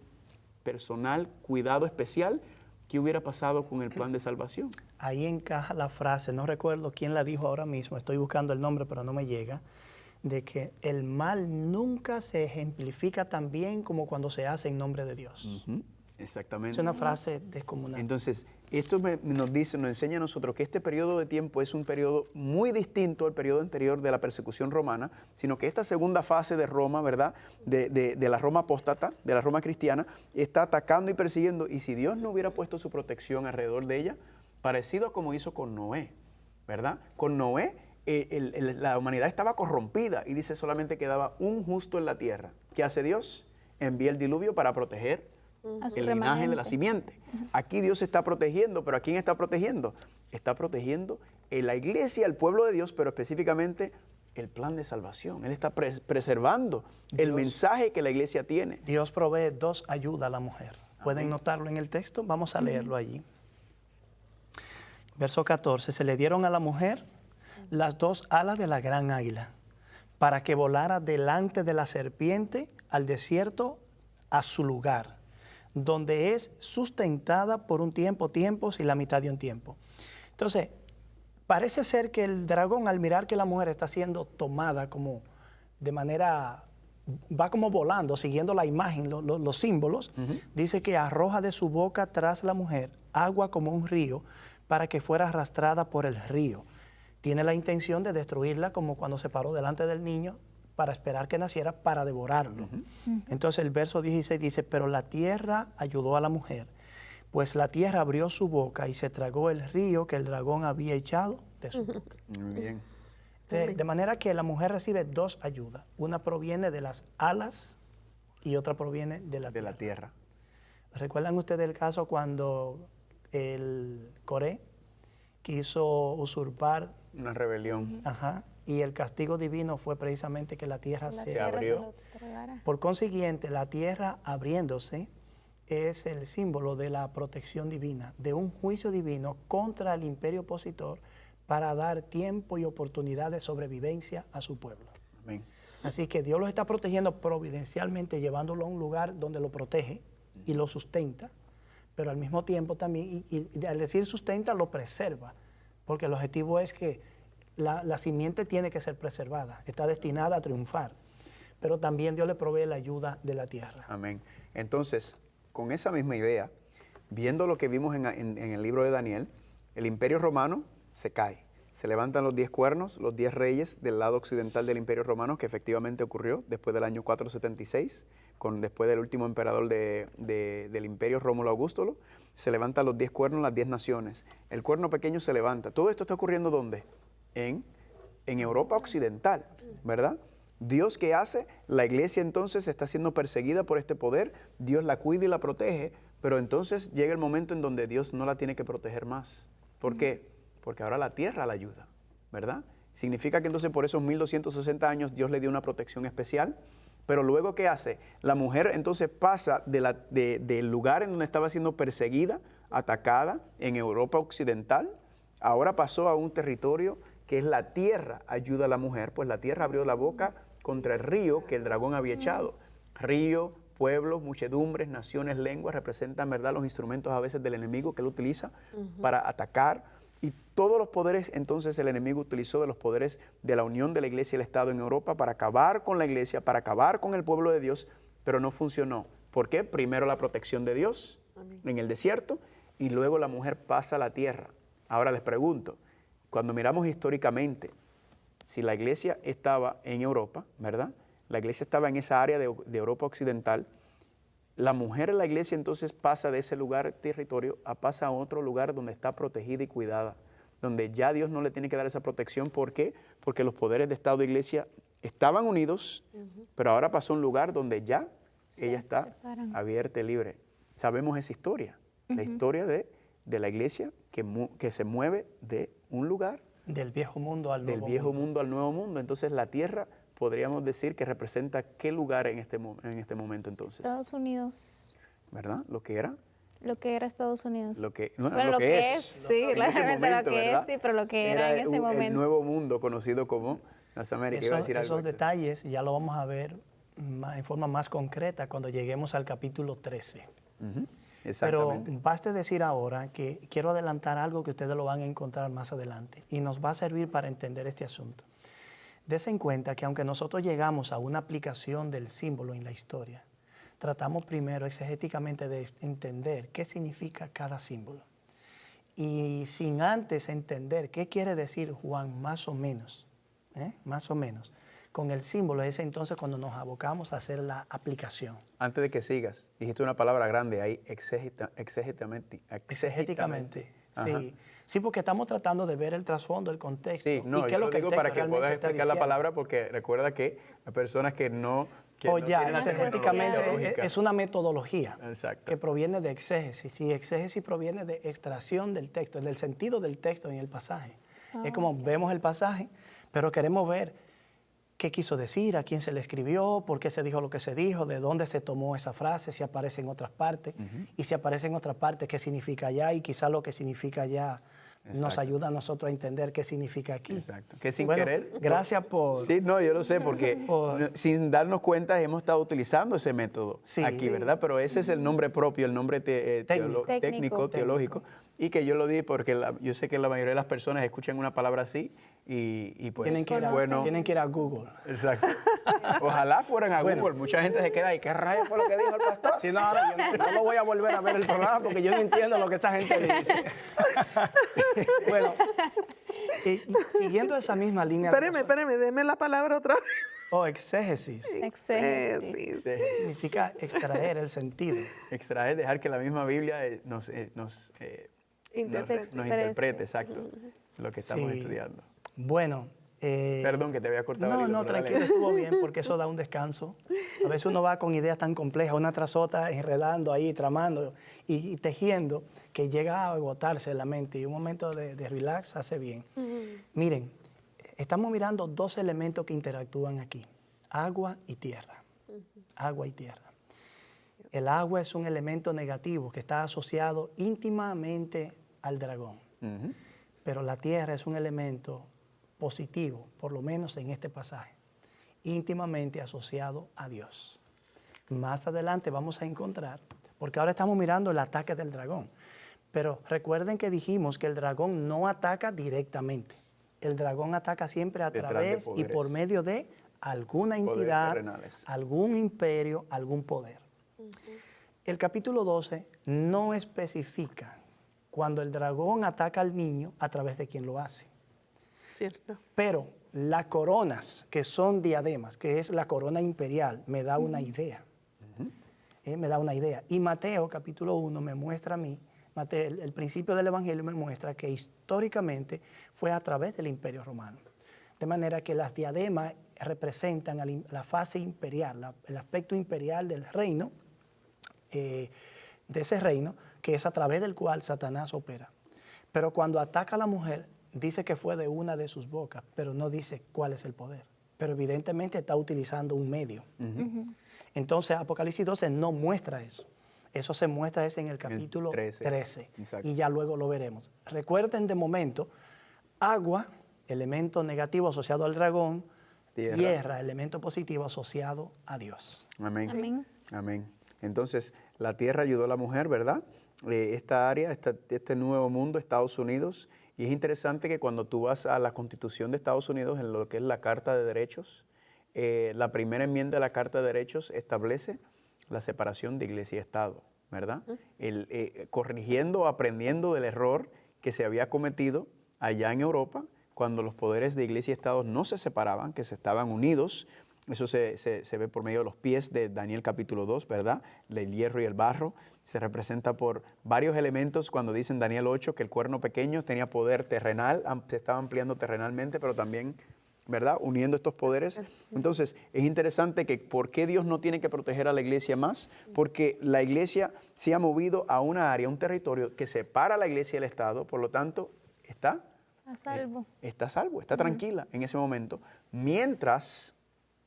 Speaker 4: personal, cuidado especial, ¿qué hubiera pasado con el plan de salvación?
Speaker 3: Ahí encaja la frase, no recuerdo quién la dijo ahora mismo, estoy buscando el nombre pero no me llega, de que el mal nunca se ejemplifica tan bien como cuando se hace en nombre de Dios.
Speaker 4: Exactamente.
Speaker 3: Es una frase descomunal.
Speaker 4: Entonces, esto nos enseña a nosotros que este periodo de tiempo es un periodo muy distinto al periodo anterior de la persecución romana, sino que esta segunda fase de Roma, ¿verdad? De la Roma apóstata, de la Roma cristiana, está atacando y persiguiendo. Y si Dios no hubiera puesto su protección alrededor de ella, parecido a como hizo con Noé, ¿verdad? Con Noé, la humanidad estaba corrompida y dice solamente quedaba un justo en la tierra. ¿Qué hace Dios? Envía el diluvio para proteger el linaje de la simiente. Aquí Dios está protegiendo, pero ¿a quién está protegiendo? Está protegiendo la iglesia, el pueblo de Dios, pero específicamente el plan de salvación. Él está preservando el mensaje que la iglesia tiene.
Speaker 3: Dios provee 2 ayudas a la mujer. ¿Pueden notarlo en el texto? Vamos a leerlo allí. Verso 14. Se le dieron a la mujer las 2 alas de la gran águila para que volara delante de la serpiente al desierto a su lugar, donde es sustentada por un tiempo, tiempos y la mitad de un tiempo. Entonces, parece ser que el dragón, al mirar que la mujer está siendo tomada como de manera, va como volando, siguiendo la imagen, los símbolos, dice que arroja de su boca tras la mujer agua como un río para que fuera arrastrada por el río. Tiene la intención de destruirla como cuando se paró delante del niño para esperar que naciera para devorarlo. Entonces el verso 16 dice, pero la tierra ayudó a la mujer, pues la tierra abrió su boca y se tragó el río que el dragón había echado de su boca.
Speaker 4: Muy bien.
Speaker 3: De manera que la mujer recibe 2 ayudas. Una proviene de las alas y otra proviene de la tierra. ¿Recuerdan ustedes el caso cuando el Coré quiso usurpar?
Speaker 4: Una rebelión.
Speaker 3: Y el castigo divino fue precisamente que la tierra se
Speaker 4: abrió.
Speaker 3: Por consiguiente, la tierra abriéndose es el símbolo de la protección divina, de un juicio divino contra el imperio opositor para dar tiempo y oportunidad de sobrevivencia a su pueblo.
Speaker 4: Amén.
Speaker 3: Así que Dios los está protegiendo providencialmente, llevándolo a un lugar donde lo protege y lo sustenta, pero al mismo tiempo también, y al decir sustenta, lo preserva, porque el objetivo es que la simiente tiene que ser preservada, está destinada a triunfar, pero también Dios le provee la ayuda de la tierra.
Speaker 4: Amén. Entonces, con esa misma idea, viendo lo que vimos en el libro de Daniel, el imperio romano se cae. Se levantan los 10 cuernos, los 10 reyes del lado occidental del imperio romano, que efectivamente ocurrió después del año 476, después del último emperador del imperio, Rómulo Augusto. Se levantan los 10 cuernos, las 10 naciones. El cuerno pequeño se levanta. ¿Todo esto está ocurriendo dónde? En Europa occidental, ¿verdad? Dios, ¿qué hace? La iglesia entonces está siendo perseguida por este poder, Dios la cuida y la protege, pero entonces llega el momento en donde Dios no la tiene que proteger más. ¿Por qué? Porque ahora la tierra la ayuda, ¿verdad? Significa que entonces por esos 1260 años Dios le dio una protección especial, pero luego ¿qué hace? La mujer entonces pasa del lugar en donde estaba siendo perseguida, atacada en Europa occidental, ahora pasó a un territorio que es la tierra ayuda a la mujer, pues la tierra abrió la boca contra el río que el dragón había echado. Río, pueblos, muchedumbres, naciones, lenguas, representan, ¿verdad?, los instrumentos a veces del enemigo que él utiliza para atacar. Y todos los poderes, entonces, el enemigo utilizó de los poderes de la unión de la iglesia y el Estado en Europa para acabar con la iglesia, para acabar con el pueblo de Dios, pero no funcionó. ¿Por qué? Primero la protección de Dios en el desierto y luego la mujer pasa a la tierra. Ahora les pregunto, cuando miramos históricamente, si la iglesia estaba en Europa, ¿verdad?, la iglesia estaba en esa área de Europa occidental, la mujer en la iglesia entonces pasa de ese lugar, territorio, pasa a otro lugar donde está protegida y cuidada, donde ya Dios no le tiene que dar esa protección. ¿Por qué? Porque los poderes de Estado e iglesia estaban unidos, pero ahora pasó a un lugar donde ya ella está abierta y libre. Sabemos esa historia, la historia de la iglesia que se mueve de un lugar.
Speaker 3: Del viejo mundo al nuevo mundo. Del
Speaker 4: viejo mundo al nuevo mundo. Entonces la tierra, podríamos decir que representa qué lugar en este momento entonces.
Speaker 2: Estados Unidos.
Speaker 4: ¿Verdad? Lo que era.
Speaker 2: Lo que era Estados Unidos.
Speaker 4: Lo que
Speaker 2: es, sí, claramente lo que es, sí, pero lo que era en ese momento.
Speaker 4: El nuevo mundo conocido como las Américas.
Speaker 3: Esos detalles ya lo vamos a ver en forma más concreta cuando lleguemos al capítulo 13. Pero baste decir ahora que quiero adelantar algo que ustedes lo van a encontrar más adelante y nos va a servir para entender este asunto. Dese en cuenta que aunque nosotros llegamos a una aplicación del símbolo en la historia, tratamos primero exegéticamente de entender qué significa cada símbolo. Y sin antes entender qué quiere decir Juan más o menos, con el símbolo, es entonces cuando nos abocamos a hacer la aplicación.
Speaker 4: Antes de que sigas, dijiste una palabra grande ahí, exegéticamente.
Speaker 3: Sí, porque estamos tratando de ver el trasfondo, el contexto.
Speaker 4: Sí, no, yo lo digo para que puedas explicar la palabra, porque recuerda que hay personas que no tienen
Speaker 3: exegéticamente es una metodología.
Speaker 4: Exacto.
Speaker 3: Que proviene de exégesis. Y exégesis proviene de extracción del texto, del sentido del texto en el pasaje. Es como vemos el pasaje, pero queremos ver qué quiso decir, a quién se le escribió, por qué se dijo lo que se dijo, de dónde se tomó esa frase, si aparece en otras partes, y si aparece en otras partes, qué significa allá, y quizá lo que significa allá nos ayuda a nosotros a entender qué significa aquí.
Speaker 4: Exacto. Que sin querer.
Speaker 3: Gracias por...
Speaker 4: Sí, no, yo lo sé, porque sin darnos cuenta hemos estado utilizando ese método aquí, ¿verdad? Pero ese es el nombre propio, el nombre técnico, teológico. Y que yo lo di porque yo sé que la mayoría de las personas escuchan una palabra así y pues
Speaker 3: tienen que ir a Google.
Speaker 4: Exacto. Ojalá fueran a Google. Mucha gente se queda ahí. ¿Qué rayos fue lo que dijo el pastor?
Speaker 3: Sí, no, ahora yo no voy a volver a ver el programa porque yo no entiendo lo que esa gente dice. Bueno, siguiendo esa misma línea...
Speaker 1: Espéreme, deme la palabra otra vez.
Speaker 3: Exégesis.
Speaker 2: Exégesis.
Speaker 3: Significa extraer el sentido.
Speaker 4: Extraer, dejar que la misma Biblia nos interprete, exacto, lo que estamos estudiando.
Speaker 3: Bueno.
Speaker 4: Perdón que te había cortado.
Speaker 3: No, tranquilo, estuvo bien porque eso da un descanso. A veces uno va con ideas tan complejas, una tras otra, enredando ahí, tramando y tejiendo, que llega a agotarse la mente y un momento de relax hace bien. Miren, estamos mirando dos elementos que interactúan aquí, agua y tierra. Agua y tierra. El agua es un elemento negativo que está asociado íntimamente al dragón, pero la tierra es un elemento positivo, por lo menos en este pasaje, íntimamente asociado a Dios. Más adelante vamos a encontrar, porque ahora estamos mirando el ataque del dragón, pero recuerden que dijimos que el dragón no ataca directamente. El dragón ataca siempre a través y por medio de alguna entidad, algún imperio, algún poder. El capítulo 12 no especifica cuando el dragón ataca al niño a través de quien lo hace.
Speaker 1: Cierto.
Speaker 3: Pero las coronas, que son diademas, que es la corona imperial, me da una idea. Me da una idea. Y Mateo, capítulo 1, me muestra a mí, el principio del Evangelio me muestra que históricamente fue a través del Imperio Romano. De manera que las diademas representan la fase imperial, el aspecto imperial del reino, de ese reino, que es a través del cual Satanás opera. Pero cuando ataca a la mujer, dice que fue de una de sus bocas, pero no dice cuál es el poder. Pero evidentemente está utilizando un medio. Entonces Apocalipsis 12 no muestra eso. Eso se muestra en el capítulo 13. Y ya luego lo veremos. Recuerden de momento, agua, elemento negativo asociado al dragón, tierra, elemento positivo asociado a Dios.
Speaker 4: Amén. Amén. Entonces, la tierra ayudó a la mujer, ¿verdad? Esta área, este nuevo mundo, Estados Unidos. Y es interesante que cuando tú vas a la Constitución de Estados Unidos, en lo que es la Carta de Derechos, la primera enmienda de la Carta de Derechos establece la separación de iglesia y Estado, ¿verdad? Corrigiendo, aprendiendo del error que se había cometido allá en Europa, cuando los poderes de iglesia y Estado no se separaban, que se estaban unidos. Eso se ve por medio de los pies de Daniel capítulo 2, ¿verdad? El hierro y el barro. Se representa por varios elementos cuando dice en Daniel 8 que el cuerno pequeño tenía poder terrenal, se estaba ampliando terrenalmente, pero también, ¿verdad? Uniendo estos poderes. Entonces, es interesante que ¿por qué Dios no tiene que proteger a la iglesia más? Porque la iglesia se ha movido a una área, un territorio que separa a la iglesia y el Estado, por lo tanto, está
Speaker 2: A salvo.
Speaker 4: Está a salvo, está tranquila en ese momento, mientras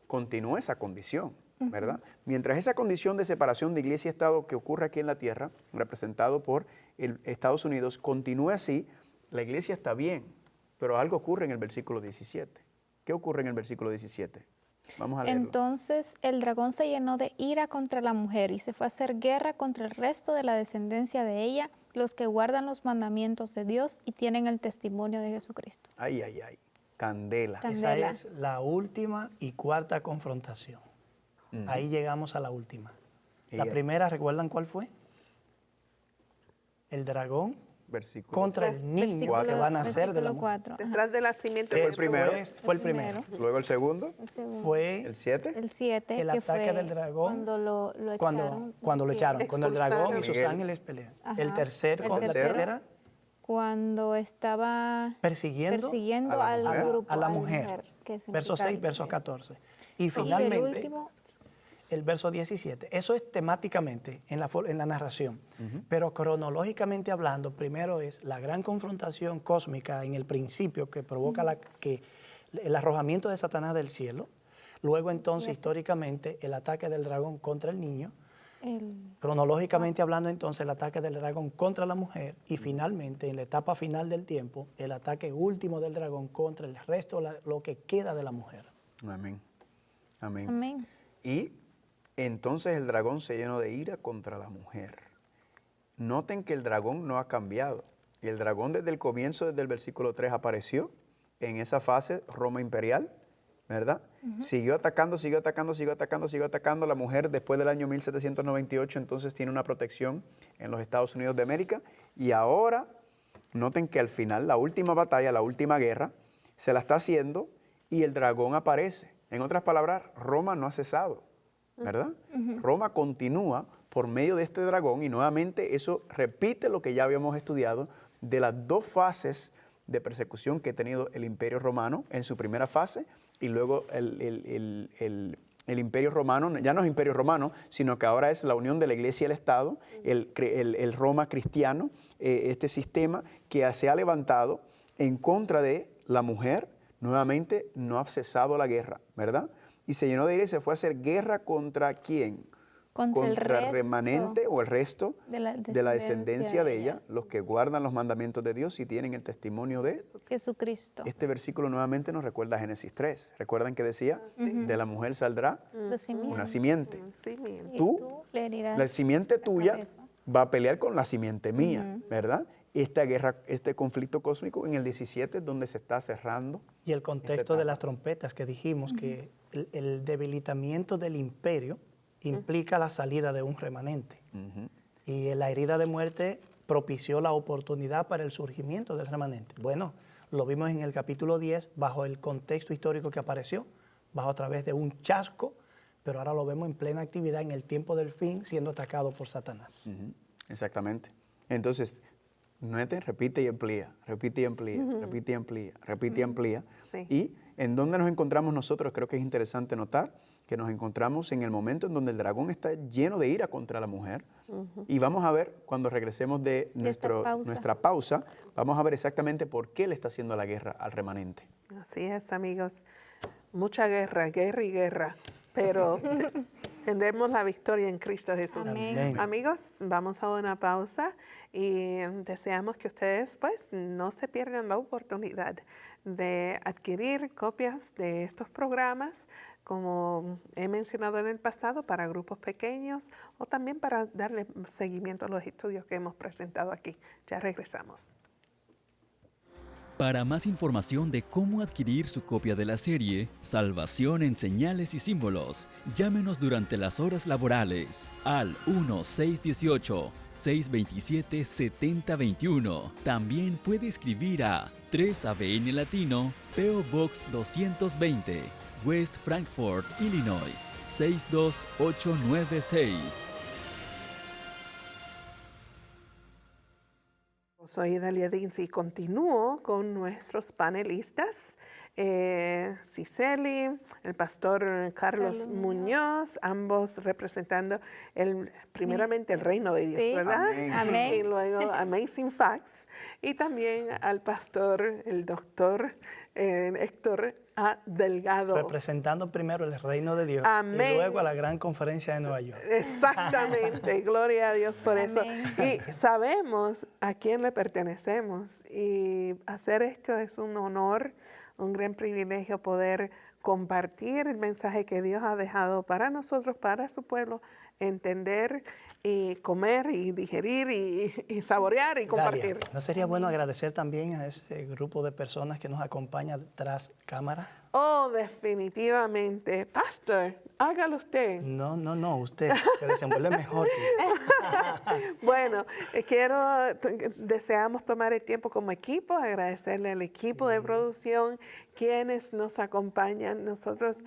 Speaker 4: continúa esa condición, ¿verdad? Mientras esa condición de separación de iglesia y Estado que ocurre aquí en la tierra, representado por Estados Unidos, continúe así, la iglesia está bien, pero algo ocurre en el versículo 17. ¿Qué ocurre en el versículo 17? Vamos a leerlo.
Speaker 2: Entonces el dragón se llenó de ira contra la mujer y se fue a hacer guerra contra el resto de la descendencia de ella, los que guardan los mandamientos de Dios y tienen el testimonio de Jesucristo.
Speaker 4: Ay, ay, ay. Candela.
Speaker 3: Esa es la última y cuarta confrontación. Ahí llegamos a la última. La primera, ¿recuerdan cuál fue? El dragón contra el niño que va a nacer de la mujer.
Speaker 1: Detrás de la simiente
Speaker 4: Fue el primero.
Speaker 3: Fue el primero.
Speaker 4: Luego el segundo.
Speaker 3: Fue
Speaker 4: El 7.
Speaker 2: El 7,
Speaker 3: el
Speaker 2: que
Speaker 3: ataque
Speaker 2: fue
Speaker 3: del dragón.
Speaker 2: cuando lo echaron.
Speaker 3: Cuando el dragón y sus
Speaker 4: Miguel.
Speaker 3: ángeles pelean.
Speaker 2: Ajá.
Speaker 3: El tercero,
Speaker 2: El
Speaker 3: la
Speaker 2: tercero.
Speaker 3: tercera,
Speaker 2: cuando estaba
Speaker 3: persiguiendo
Speaker 2: al
Speaker 4: mujer.
Speaker 2: grupo,
Speaker 3: a la mujer. Verso 6, verso 14. Y finalmente,
Speaker 2: el último,
Speaker 3: el verso 17. Eso es temáticamente en la narración. Pero cronológicamente hablando, primero es la gran confrontación cósmica en el principio que provoca el arrojamiento de Satanás del cielo. Luego entonces, históricamente, el ataque del dragón contra el niño. Cronológicamente hablando entonces, el ataque del dragón contra la mujer. Y finalmente, en la etapa final del tiempo, el ataque último del dragón contra el resto, lo que queda de la mujer.
Speaker 4: Amén. Amén.
Speaker 2: amén.
Speaker 4: Y entonces el dragón se llenó de ira contra la mujer. Noten que el dragón no ha cambiado. Y el dragón desde el comienzo, desde el versículo 3, apareció en esa fase Roma imperial, ¿verdad? Siguió atacando, siguió atacando, siguió atacando, siguió atacando. La mujer después del año 1798 entonces tiene una protección en los Estados Unidos de América. Y ahora, noten que al final, la última batalla, la última guerra, se la está haciendo y el dragón aparece. En otras palabras, Roma no ha cesado, ¿verdad? Roma continúa por medio de este dragón y nuevamente eso repite lo que ya habíamos estudiado de las dos fases de persecución que ha tenido el Imperio Romano en su primera fase y luego el Imperio Romano, ya no es Imperio Romano, sino que ahora es la unión de la Iglesia y el Estado, el Roma cristiano, este sistema que se ha levantado en contra de la mujer. Nuevamente no ha cesado la guerra, ¿verdad? Y se llenó de ira y se fue a hacer guerra ¿contra quién?
Speaker 2: Contra el
Speaker 4: remanente o el resto
Speaker 2: de la
Speaker 4: descendencia de ella, los que guardan los mandamientos de Dios y tienen el testimonio de
Speaker 2: Jesucristo.
Speaker 4: Este versículo nuevamente nos recuerda a Génesis 3. ¿Recuerdan que decía? De la mujer saldrá una simiente.
Speaker 1: Simiente.
Speaker 4: Tú,
Speaker 2: le herirás
Speaker 4: la simiente
Speaker 2: la
Speaker 4: tuya
Speaker 2: cabeza.
Speaker 4: va a pelear con la simiente mía, ¿verdad? Esta guerra, este conflicto cósmico en el 17 es donde se está cerrando.
Speaker 3: Y el contexto de las trompetas que dijimos, que el debilitamiento del imperio implica la salida de un remanente. Y la herida de muerte propició la oportunidad para el surgimiento del remanente. Bueno, lo vimos en el capítulo 10 bajo el contexto histórico que apareció, bajo a través de un chasco, pero ahora lo vemos en plena actividad en el tiempo del fin siendo atacado por Satanás.
Speaker 4: Exactamente. Entonces, nuevamente repite y amplía, repite y amplía, repite y amplía, repite y amplía.
Speaker 1: Sí.
Speaker 4: Y en donde nos encontramos nosotros, creo que es interesante notar que nos encontramos en el momento en donde el dragón está lleno de ira contra la mujer. Y vamos a ver, cuando regresemos de nuestra pausa, vamos a ver exactamente por qué le está haciendo la guerra al remanente.
Speaker 1: Así es, amigos. Mucha guerra, guerra y guerra. Pero tendremos la victoria en Cristo Jesús.
Speaker 2: Amén.
Speaker 1: Amigos, vamos a una pausa y deseamos que ustedes pues no se pierdan la oportunidad de adquirir copias de estos programas como he mencionado en el pasado, para grupos pequeños o también para darle seguimiento a los estudios que hemos presentado aquí. Ya regresamos.
Speaker 5: Para más información de cómo adquirir su copia de la serie Salvación en Señales y Símbolos, llámenos durante las horas laborales al 1-618-627-7021. También puede escribir a 3ABN Latino, P.O. Box 220, West Frankfort, Illinois, 62896.
Speaker 1: Soy Dalia Dins y continúo con nuestros panelistas, Cicely, el pastor Carlos Muñoz, ambos representando primeramente el reino de Dios, ¿verdad?
Speaker 2: Amén.
Speaker 1: Y luego Amazing Facts, y también al pastor, el doctor Héctor A. Delgado.
Speaker 3: Representando primero el reino de Dios.
Speaker 1: Amén.
Speaker 3: Y luego a la gran conferencia de Nueva York.
Speaker 1: Exactamente, gloria a Dios por eso. Y sabemos a quién le pertenecemos y hacer esto es un honor, un gran privilegio poder compartir el mensaje que Dios ha dejado para nosotros, para su pueblo, entender y comer y digerir y saborear y compartir.
Speaker 3: Dalia, ¿no sería bueno agradecer también a ese grupo de personas que nos acompaña tras cámara?
Speaker 1: Oh, definitivamente. Pastor, hágalo usted.
Speaker 3: No, usted se desenvuelve mejor que yo.
Speaker 1: Bueno, deseamos tomar el tiempo como equipo, agradecerle al equipo de producción, quienes nos acompañan. Nosotros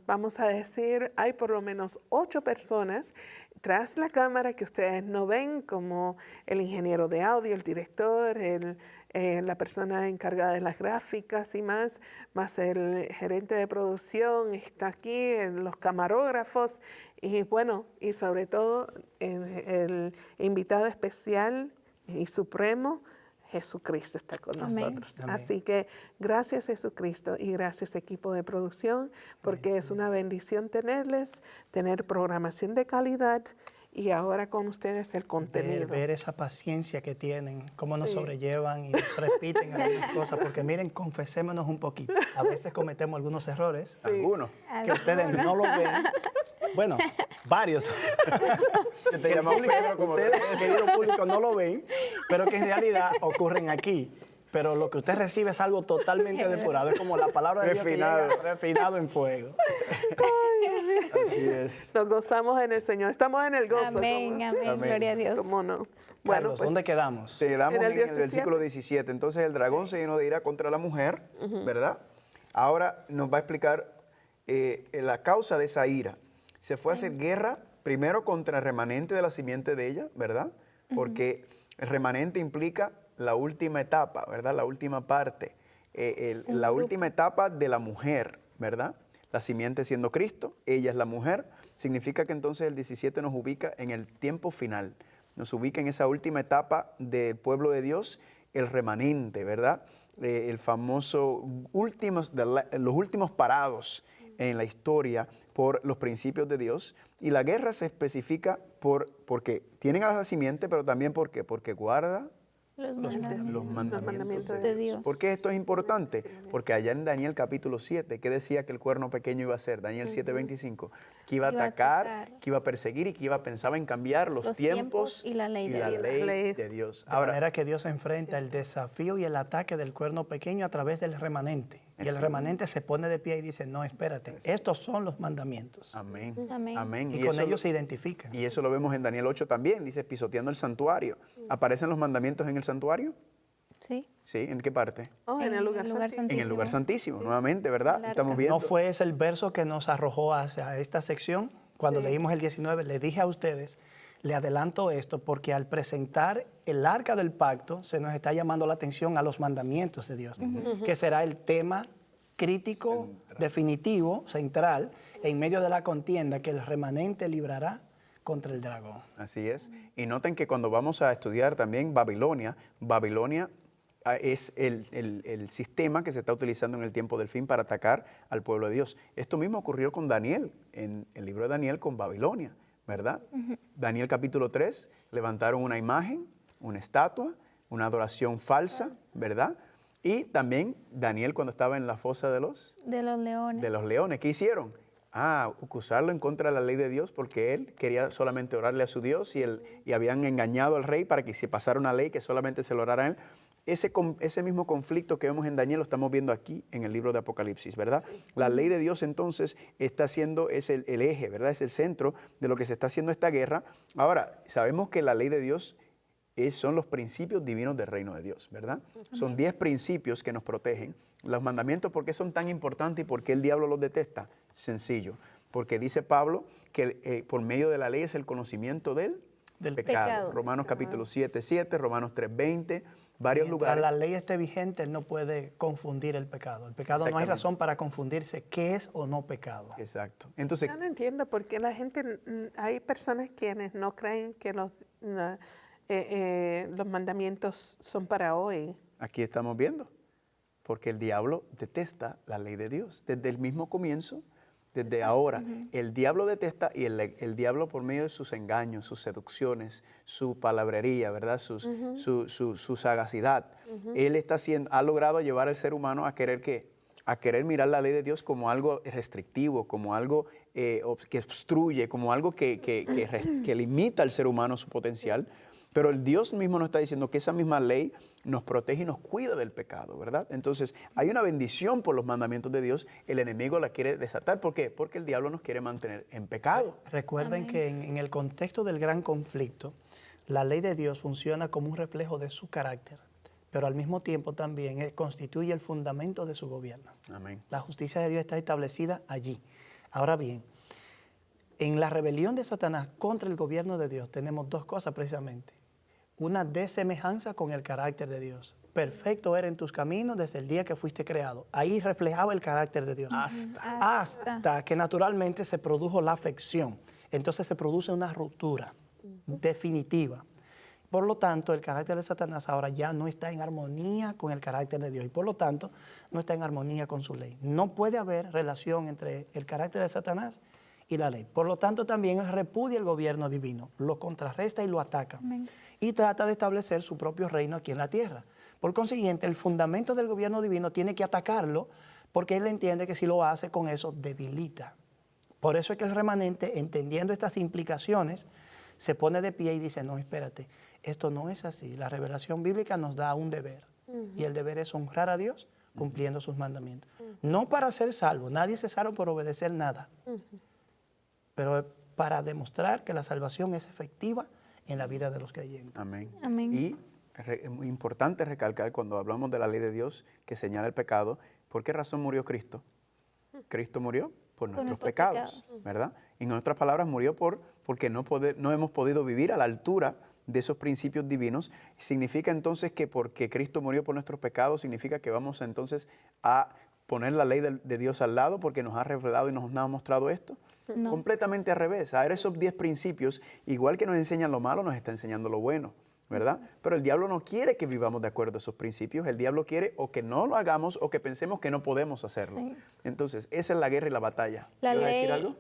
Speaker 1: vamos a decir, hay por lo menos 8 personas tras la cámara que ustedes no ven, como el ingeniero de audio, el director, la persona encargada de las gráficas y más el gerente de producción está aquí, los camarógrafos y bueno, y sobre todo el invitado especial y supremo, Jesucristo está con nosotros.
Speaker 3: Amén.
Speaker 1: Así que gracias Jesucristo y gracias equipo de producción, porque es una bendición tener programación de calidad y ahora con ustedes el contenido.
Speaker 3: Ver esa paciencia que tienen, cómo nos sobrellevan y nos repiten algunas cosas, porque miren, confesémonos un poquito. A veces cometemos algunos errores.
Speaker 4: Algunos.
Speaker 3: Que ustedes no lo ven. Bueno, varios.
Speaker 4: Que te llamamos Pedro como
Speaker 3: ustedes, querido público, no lo ven, pero que en realidad ocurren aquí. Pero lo que usted recibe es algo totalmente depurado. Es como la palabra de Dios que llega refinado en fuego.
Speaker 4: Así es.
Speaker 1: Nos gozamos en el Señor. Estamos en el gozo.
Speaker 2: Amén, amén. Gloria a Dios.
Speaker 1: ¿Cómo no?
Speaker 3: Bueno,
Speaker 1: Bueno, pues,
Speaker 3: ¿dónde quedamos?
Speaker 4: Quedamos
Speaker 1: en el
Speaker 4: en el versículo 17. Entonces el dragón se llenó de ira contra la mujer, ¿verdad? Ahora nos va a explicar la causa de esa ira. Se fue a hacer guerra primero contra el remanente de la simiente de ella, ¿verdad? Porque el remanente implica la última etapa, ¿verdad? La última parte, la última etapa de la mujer, ¿verdad? La simiente siendo Cristo, ella es la mujer. Significa que entonces el 17 nos ubica en el tiempo final. Nos ubica en esa última etapa del pueblo de Dios, el remanente, ¿verdad? El famoso los últimos parados en la historia por los principios de Dios. Y la guerra se especifica porque tienen a la simiente, pero también porque guarda
Speaker 2: Los
Speaker 1: mandamientos
Speaker 2: de Dios.
Speaker 4: ¿Por qué esto es importante? Porque allá en Daniel capítulo 7, ¿qué decía que el cuerno pequeño iba a hacer? Daniel 7:25, que iba a atacar, que iba a perseguir y que pensaba en cambiar los tiempos
Speaker 2: y la ley
Speaker 4: de Dios.
Speaker 3: De manera que Dios enfrenta el desafío y el ataque del cuerno pequeño a través del remanente. Y el remanente se pone de pie y dice, no, espérate, estos son los mandamientos.
Speaker 4: Amén.
Speaker 2: Amén.
Speaker 4: Amén.
Speaker 3: Y con ellos se identifican.
Speaker 4: Y eso lo vemos en Daniel 8 también, dice pisoteando el santuario. ¿Aparecen los mandamientos en el santuario?
Speaker 2: Sí.
Speaker 4: Sí, ¿en qué parte?
Speaker 1: Oh, en el lugar santísimo.
Speaker 4: En el lugar santísimo, nuevamente, ¿verdad? Estamos viendo.
Speaker 3: ¿No fue ese el verso que nos arrojó hacia esta sección? Cuando leímos el 19, le dije a ustedes, le adelanto esto, porque al presentar el arca del pacto, se nos está llamando la atención a los mandamientos de Dios, que será el tema crítico, definitivo, central, en medio de la contienda que el remanente librará contra el dragón.
Speaker 4: Así es. Y noten que cuando vamos a estudiar también Babilonia es el sistema que se está utilizando en el tiempo del fin para atacar al pueblo de Dios. Esto mismo ocurrió con Daniel, en el libro de Daniel con Babilonia, ¿verdad? Daniel capítulo 3, levantaron una imagen, una estatua, una adoración falsa, ¿verdad? Y también Daniel cuando estaba en la fosa de los
Speaker 2: leones.
Speaker 4: De los leones. ¿Qué hicieron? Acusarlo en contra de la ley de Dios porque él quería solamente orarle a su Dios y habían engañado al rey para que se pasara una ley que solamente se lo orara a él. Ese mismo conflicto que vemos en Daniel lo estamos viendo aquí en el libro de Apocalipsis, ¿verdad? La ley de Dios entonces es el eje, ¿verdad? Es el centro de lo que se está haciendo esta guerra. Ahora, sabemos que la ley de Dios son los principios divinos del reino de Dios, ¿verdad? Son 10 principios que nos protegen. Los mandamientos, ¿por qué son tan importantes y por qué el diablo los detesta? Sencillo, porque dice Pablo que por medio de la ley es el conocimiento del pecado. Romanos capítulo 7:7, Romanos 3:20, varios lugares.
Speaker 3: La ley esté vigente, él no puede confundir el pecado. El pecado no hay razón para confundirse qué es o no pecado.
Speaker 4: Exacto. Entonces,
Speaker 1: yo no entiendo por qué la gente, hay personas quienes no creen que los mandamientos son para hoy.
Speaker 4: Aquí estamos viendo, porque el diablo detesta la ley de Dios. Desde el mismo comienzo, desde ahora, el diablo detesta y el diablo por medio de sus engaños, sus seducciones, su palabrería, ¿verdad? Su sagacidad. Él ha logrado llevar al ser humano a querer mirar la ley de Dios como algo restrictivo, como algo que obstruye, como algo que limita al ser humano su potencial. Pero el Dios mismo nos está diciendo que esa misma ley nos protege y nos cuida del pecado, ¿verdad? Entonces, hay una bendición por los mandamientos de Dios. El enemigo la quiere desatar. ¿Por qué? Porque el diablo nos quiere mantener en pecado.
Speaker 3: Recuerden que en el contexto del gran conflicto, la ley de Dios funciona como un reflejo de su carácter, pero al mismo tiempo también constituye el fundamento de su gobierno.
Speaker 4: Amén.
Speaker 3: La justicia de Dios está establecida allí. Ahora bien, en la rebelión de Satanás contra el gobierno de Dios tenemos dos cosas precisamente. Una desemejanza con el carácter de Dios. Perfecto era en tus caminos desde el día que fuiste creado. Ahí reflejaba el carácter de Dios. Hasta que naturalmente se produjo la afección. Entonces se produce una ruptura definitiva. Por lo tanto, el carácter de Satanás ahora ya no está en armonía con el carácter de Dios y por lo tanto no está en armonía con su ley. No puede haber relación entre el carácter de Satanás y la ley. Por lo tanto, también él repudia el gobierno divino, lo contrarresta y lo ataca. Amén. Y trata de establecer su propio reino aquí en la tierra. Por consiguiente, el fundamento del gobierno divino tiene que atacarlo porque él entiende que si lo hace con eso debilita. Por eso es que el remanente, entendiendo estas implicaciones, se pone de pie y dice, no, espérate, esto no es así. La revelación bíblica nos da un deber y el deber es honrar a Dios cumpliendo sus mandamientos. No para ser salvo, nadie se salva por obedecer nada, pero para demostrar que la salvación es efectiva en la vida de los creyentes.
Speaker 4: Amén.
Speaker 2: Amén.
Speaker 4: Y es muy importante recalcar cuando hablamos de la ley de Dios que señala el pecado, ¿por qué razón murió Cristo? Cristo murió por nuestros pecados, ¿verdad? Y en otras palabras, murió porque no hemos podido vivir a la altura de esos principios divinos. Significa entonces que porque Cristo murió por nuestros pecados, significa que vamos entonces a poner la ley de Dios al lado porque nos ha revelado y nos ha mostrado esto. No. Completamente al revés. Ahora esos 10 principios, igual que nos enseñan lo malo, nos está enseñando lo bueno, ¿verdad? Pero el diablo no quiere que vivamos de acuerdo a esos principios. El diablo quiere o que no lo hagamos o que pensemos que no podemos hacerlo. Sí. Entonces, esa es la guerra y la batalla. ¿Quieres decir algo?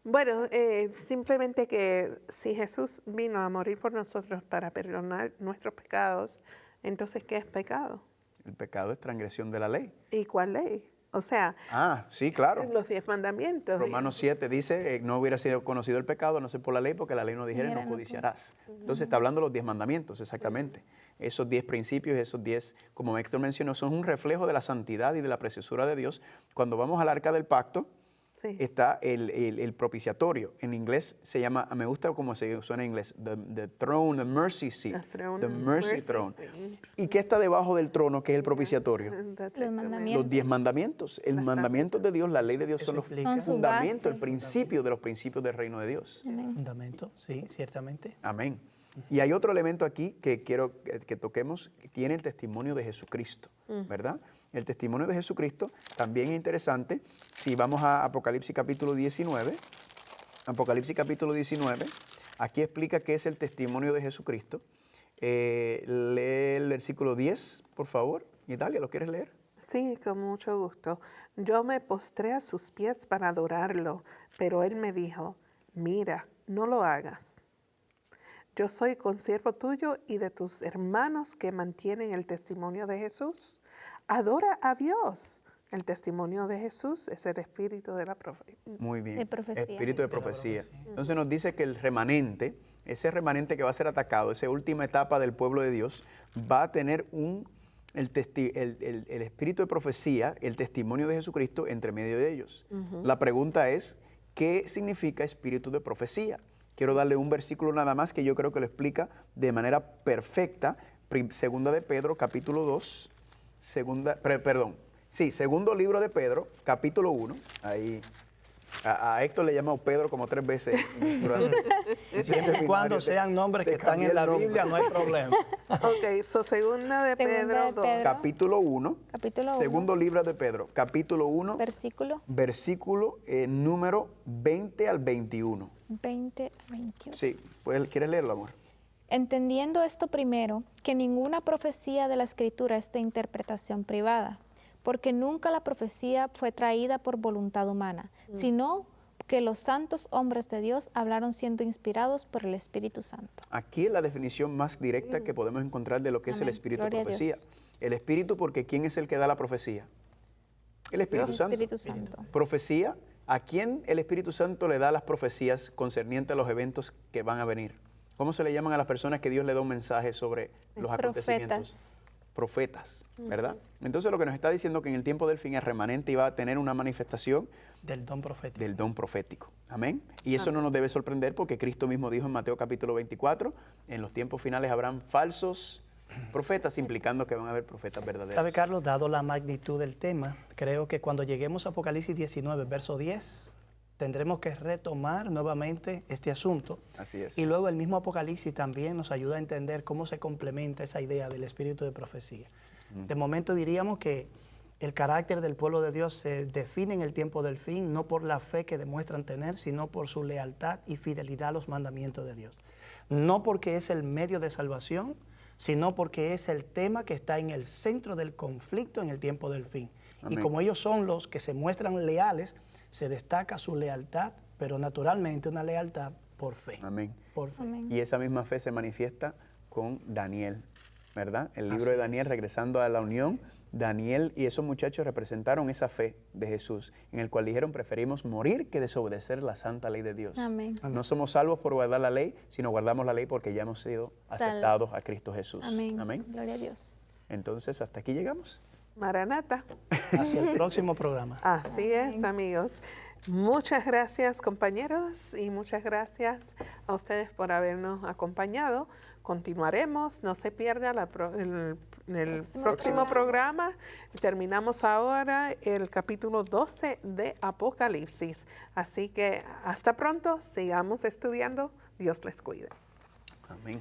Speaker 1: Bueno, simplemente que si Jesús vino a morir por nosotros para perdonar nuestros pecados, entonces, ¿qué es pecado?
Speaker 4: El pecado es transgresión de la ley.
Speaker 1: ¿Y cuál ley? O sea,
Speaker 4: sí, claro.
Speaker 1: Los 10 mandamientos.
Speaker 4: Romanos 7 dice, no hubiera sido conocido el pecado, no sé por la ley, porque la ley no dijera, no codiciarás. Entonces está hablando de los 10 mandamientos, exactamente. Esos 10 principios, esos 10, como Héctor mencionó, son un reflejo de la santidad y de la preciosura de Dios. Cuando vamos al arca del pacto, está el propiciatorio. En inglés se llama, me gusta cómo se suena en inglés, the throne, the mercy seat, the mercy throne. ¿Y qué está debajo del trono, que es el propiciatorio?
Speaker 2: Los mandamientos.
Speaker 4: Los 10 mandamientos. El mandamiento de Dios, la ley de Dios son los fundamentos, el principio de los principios del reino de Dios.
Speaker 3: Amén. Fundamento, sí, ciertamente.
Speaker 4: Amén. Y hay otro elemento aquí que quiero que toquemos, tiene el testimonio de Jesucristo, ¿verdad? El testimonio de Jesucristo también es interesante. Si vamos a Apocalipsis capítulo 19, aquí explica qué es el testimonio de Jesucristo. Lee el versículo 10, por favor. Italia, ¿lo quieres leer?
Speaker 1: Sí, con mucho gusto. Yo me postré a sus pies para adorarlo, pero él me dijo, mira, no lo hagas. yo soy consiervo tuyo y de tus hermanos que mantienen el testimonio de Jesús. Adora a Dios. El testimonio de Jesús es el espíritu de la profecía.
Speaker 4: Muy bien.
Speaker 2: De profecía.
Speaker 4: Espíritu de profecía. Entonces nos dice que el remanente, ese remanente que va a ser atacado, esa última etapa del pueblo de Dios, va a tener el espíritu de profecía, el testimonio de Jesucristo entre medio de ellos. La pregunta es, ¿qué significa espíritu de profecía? Quiero darle un versículo nada más que yo creo que lo explica de manera perfecta. Segunda de Pedro, capítulo 2, segundo libro de Pedro, capítulo 1. Ahí a Héctor le he llamado Pedro como 3 veces.
Speaker 3: Siempre y cuando sean nombres que están en la Biblia, no hay problema.
Speaker 1: Ok, segunda de Pedro 2.
Speaker 4: Capítulo 1.
Speaker 2: Capítulo 1.
Speaker 4: Segundo libro de Pedro, capítulo 1.
Speaker 2: Versículo
Speaker 4: Número 20 al 21.
Speaker 2: 20 al 21.
Speaker 4: Sí, ¿quieres leerlo, amor?
Speaker 2: Entendiendo esto primero, que ninguna profecía de la Escritura es de interpretación privada, porque nunca la profecía fue traída por voluntad humana, sino que los santos hombres de Dios hablaron siendo inspirados por el Espíritu Santo.
Speaker 4: Aquí es la definición más directa que podemos encontrar de lo que es el espíritu de profecía. El espíritu, porque ¿quién es el que da la profecía? El Espíritu Santo.
Speaker 2: Espíritu Santo.
Speaker 4: Profecía, ¿a quién el Espíritu Santo le da las profecías concernientes a los eventos que van a venir? ¿Cómo se le llaman a las personas que Dios le da un mensaje sobre los acontecimientos? Profetas, ¿verdad? Entonces lo que nos está diciendo que en el tiempo del fin el remanente iba a tener una manifestación
Speaker 3: del don profético.
Speaker 4: Amén. Y eso no nos debe sorprender porque Cristo mismo dijo en Mateo capítulo 24, en los tiempos finales habrán falsos profetas, implicando que van a haber profetas verdaderos.
Speaker 3: ¿Sabe, Carlos? Dado la magnitud del tema, creo que cuando lleguemos a Apocalipsis 19, verso 10, tendremos que retomar nuevamente este asunto.
Speaker 4: Así es.
Speaker 3: Y luego el mismo Apocalipsis también nos ayuda a entender cómo se complementa esa idea del espíritu de profecía. De momento diríamos que el carácter del pueblo de Dios se define en el tiempo del fin, no por la fe que demuestran tener, sino por su lealtad y fidelidad a los mandamientos de Dios. No porque es el medio de salvación, sino porque es el tema que está en el centro del conflicto en el tiempo del fin. Amén. Y como ellos son los que se muestran leales, se destaca su lealtad, pero naturalmente una lealtad por fe.
Speaker 4: Amén.
Speaker 3: Por fe.
Speaker 2: Amén.
Speaker 4: Y esa misma fe se manifiesta con Daniel, ¿verdad? El libro de Daniel, regresando a la unión, Daniel y esos muchachos representaron esa fe de Jesús, en el cual dijeron, preferimos morir que desobedecer la santa ley de Dios.
Speaker 2: Amén.
Speaker 4: No somos salvos por guardar la ley, sino guardamos la ley porque ya hemos sido aceptados a Cristo Jesús.
Speaker 2: Amén.
Speaker 4: Amén.
Speaker 2: Gloria a Dios.
Speaker 4: Entonces, hasta aquí llegamos.
Speaker 1: Maranata.
Speaker 3: Hacia el próximo programa.
Speaker 1: Así es, amigos. Muchas gracias, compañeros, y muchas gracias a ustedes por habernos acompañado. Continuaremos, no se pierda el próximo programa. Terminamos ahora el capítulo 12 de Apocalipsis. Así que hasta pronto, sigamos estudiando. Dios les cuide.
Speaker 4: Amén.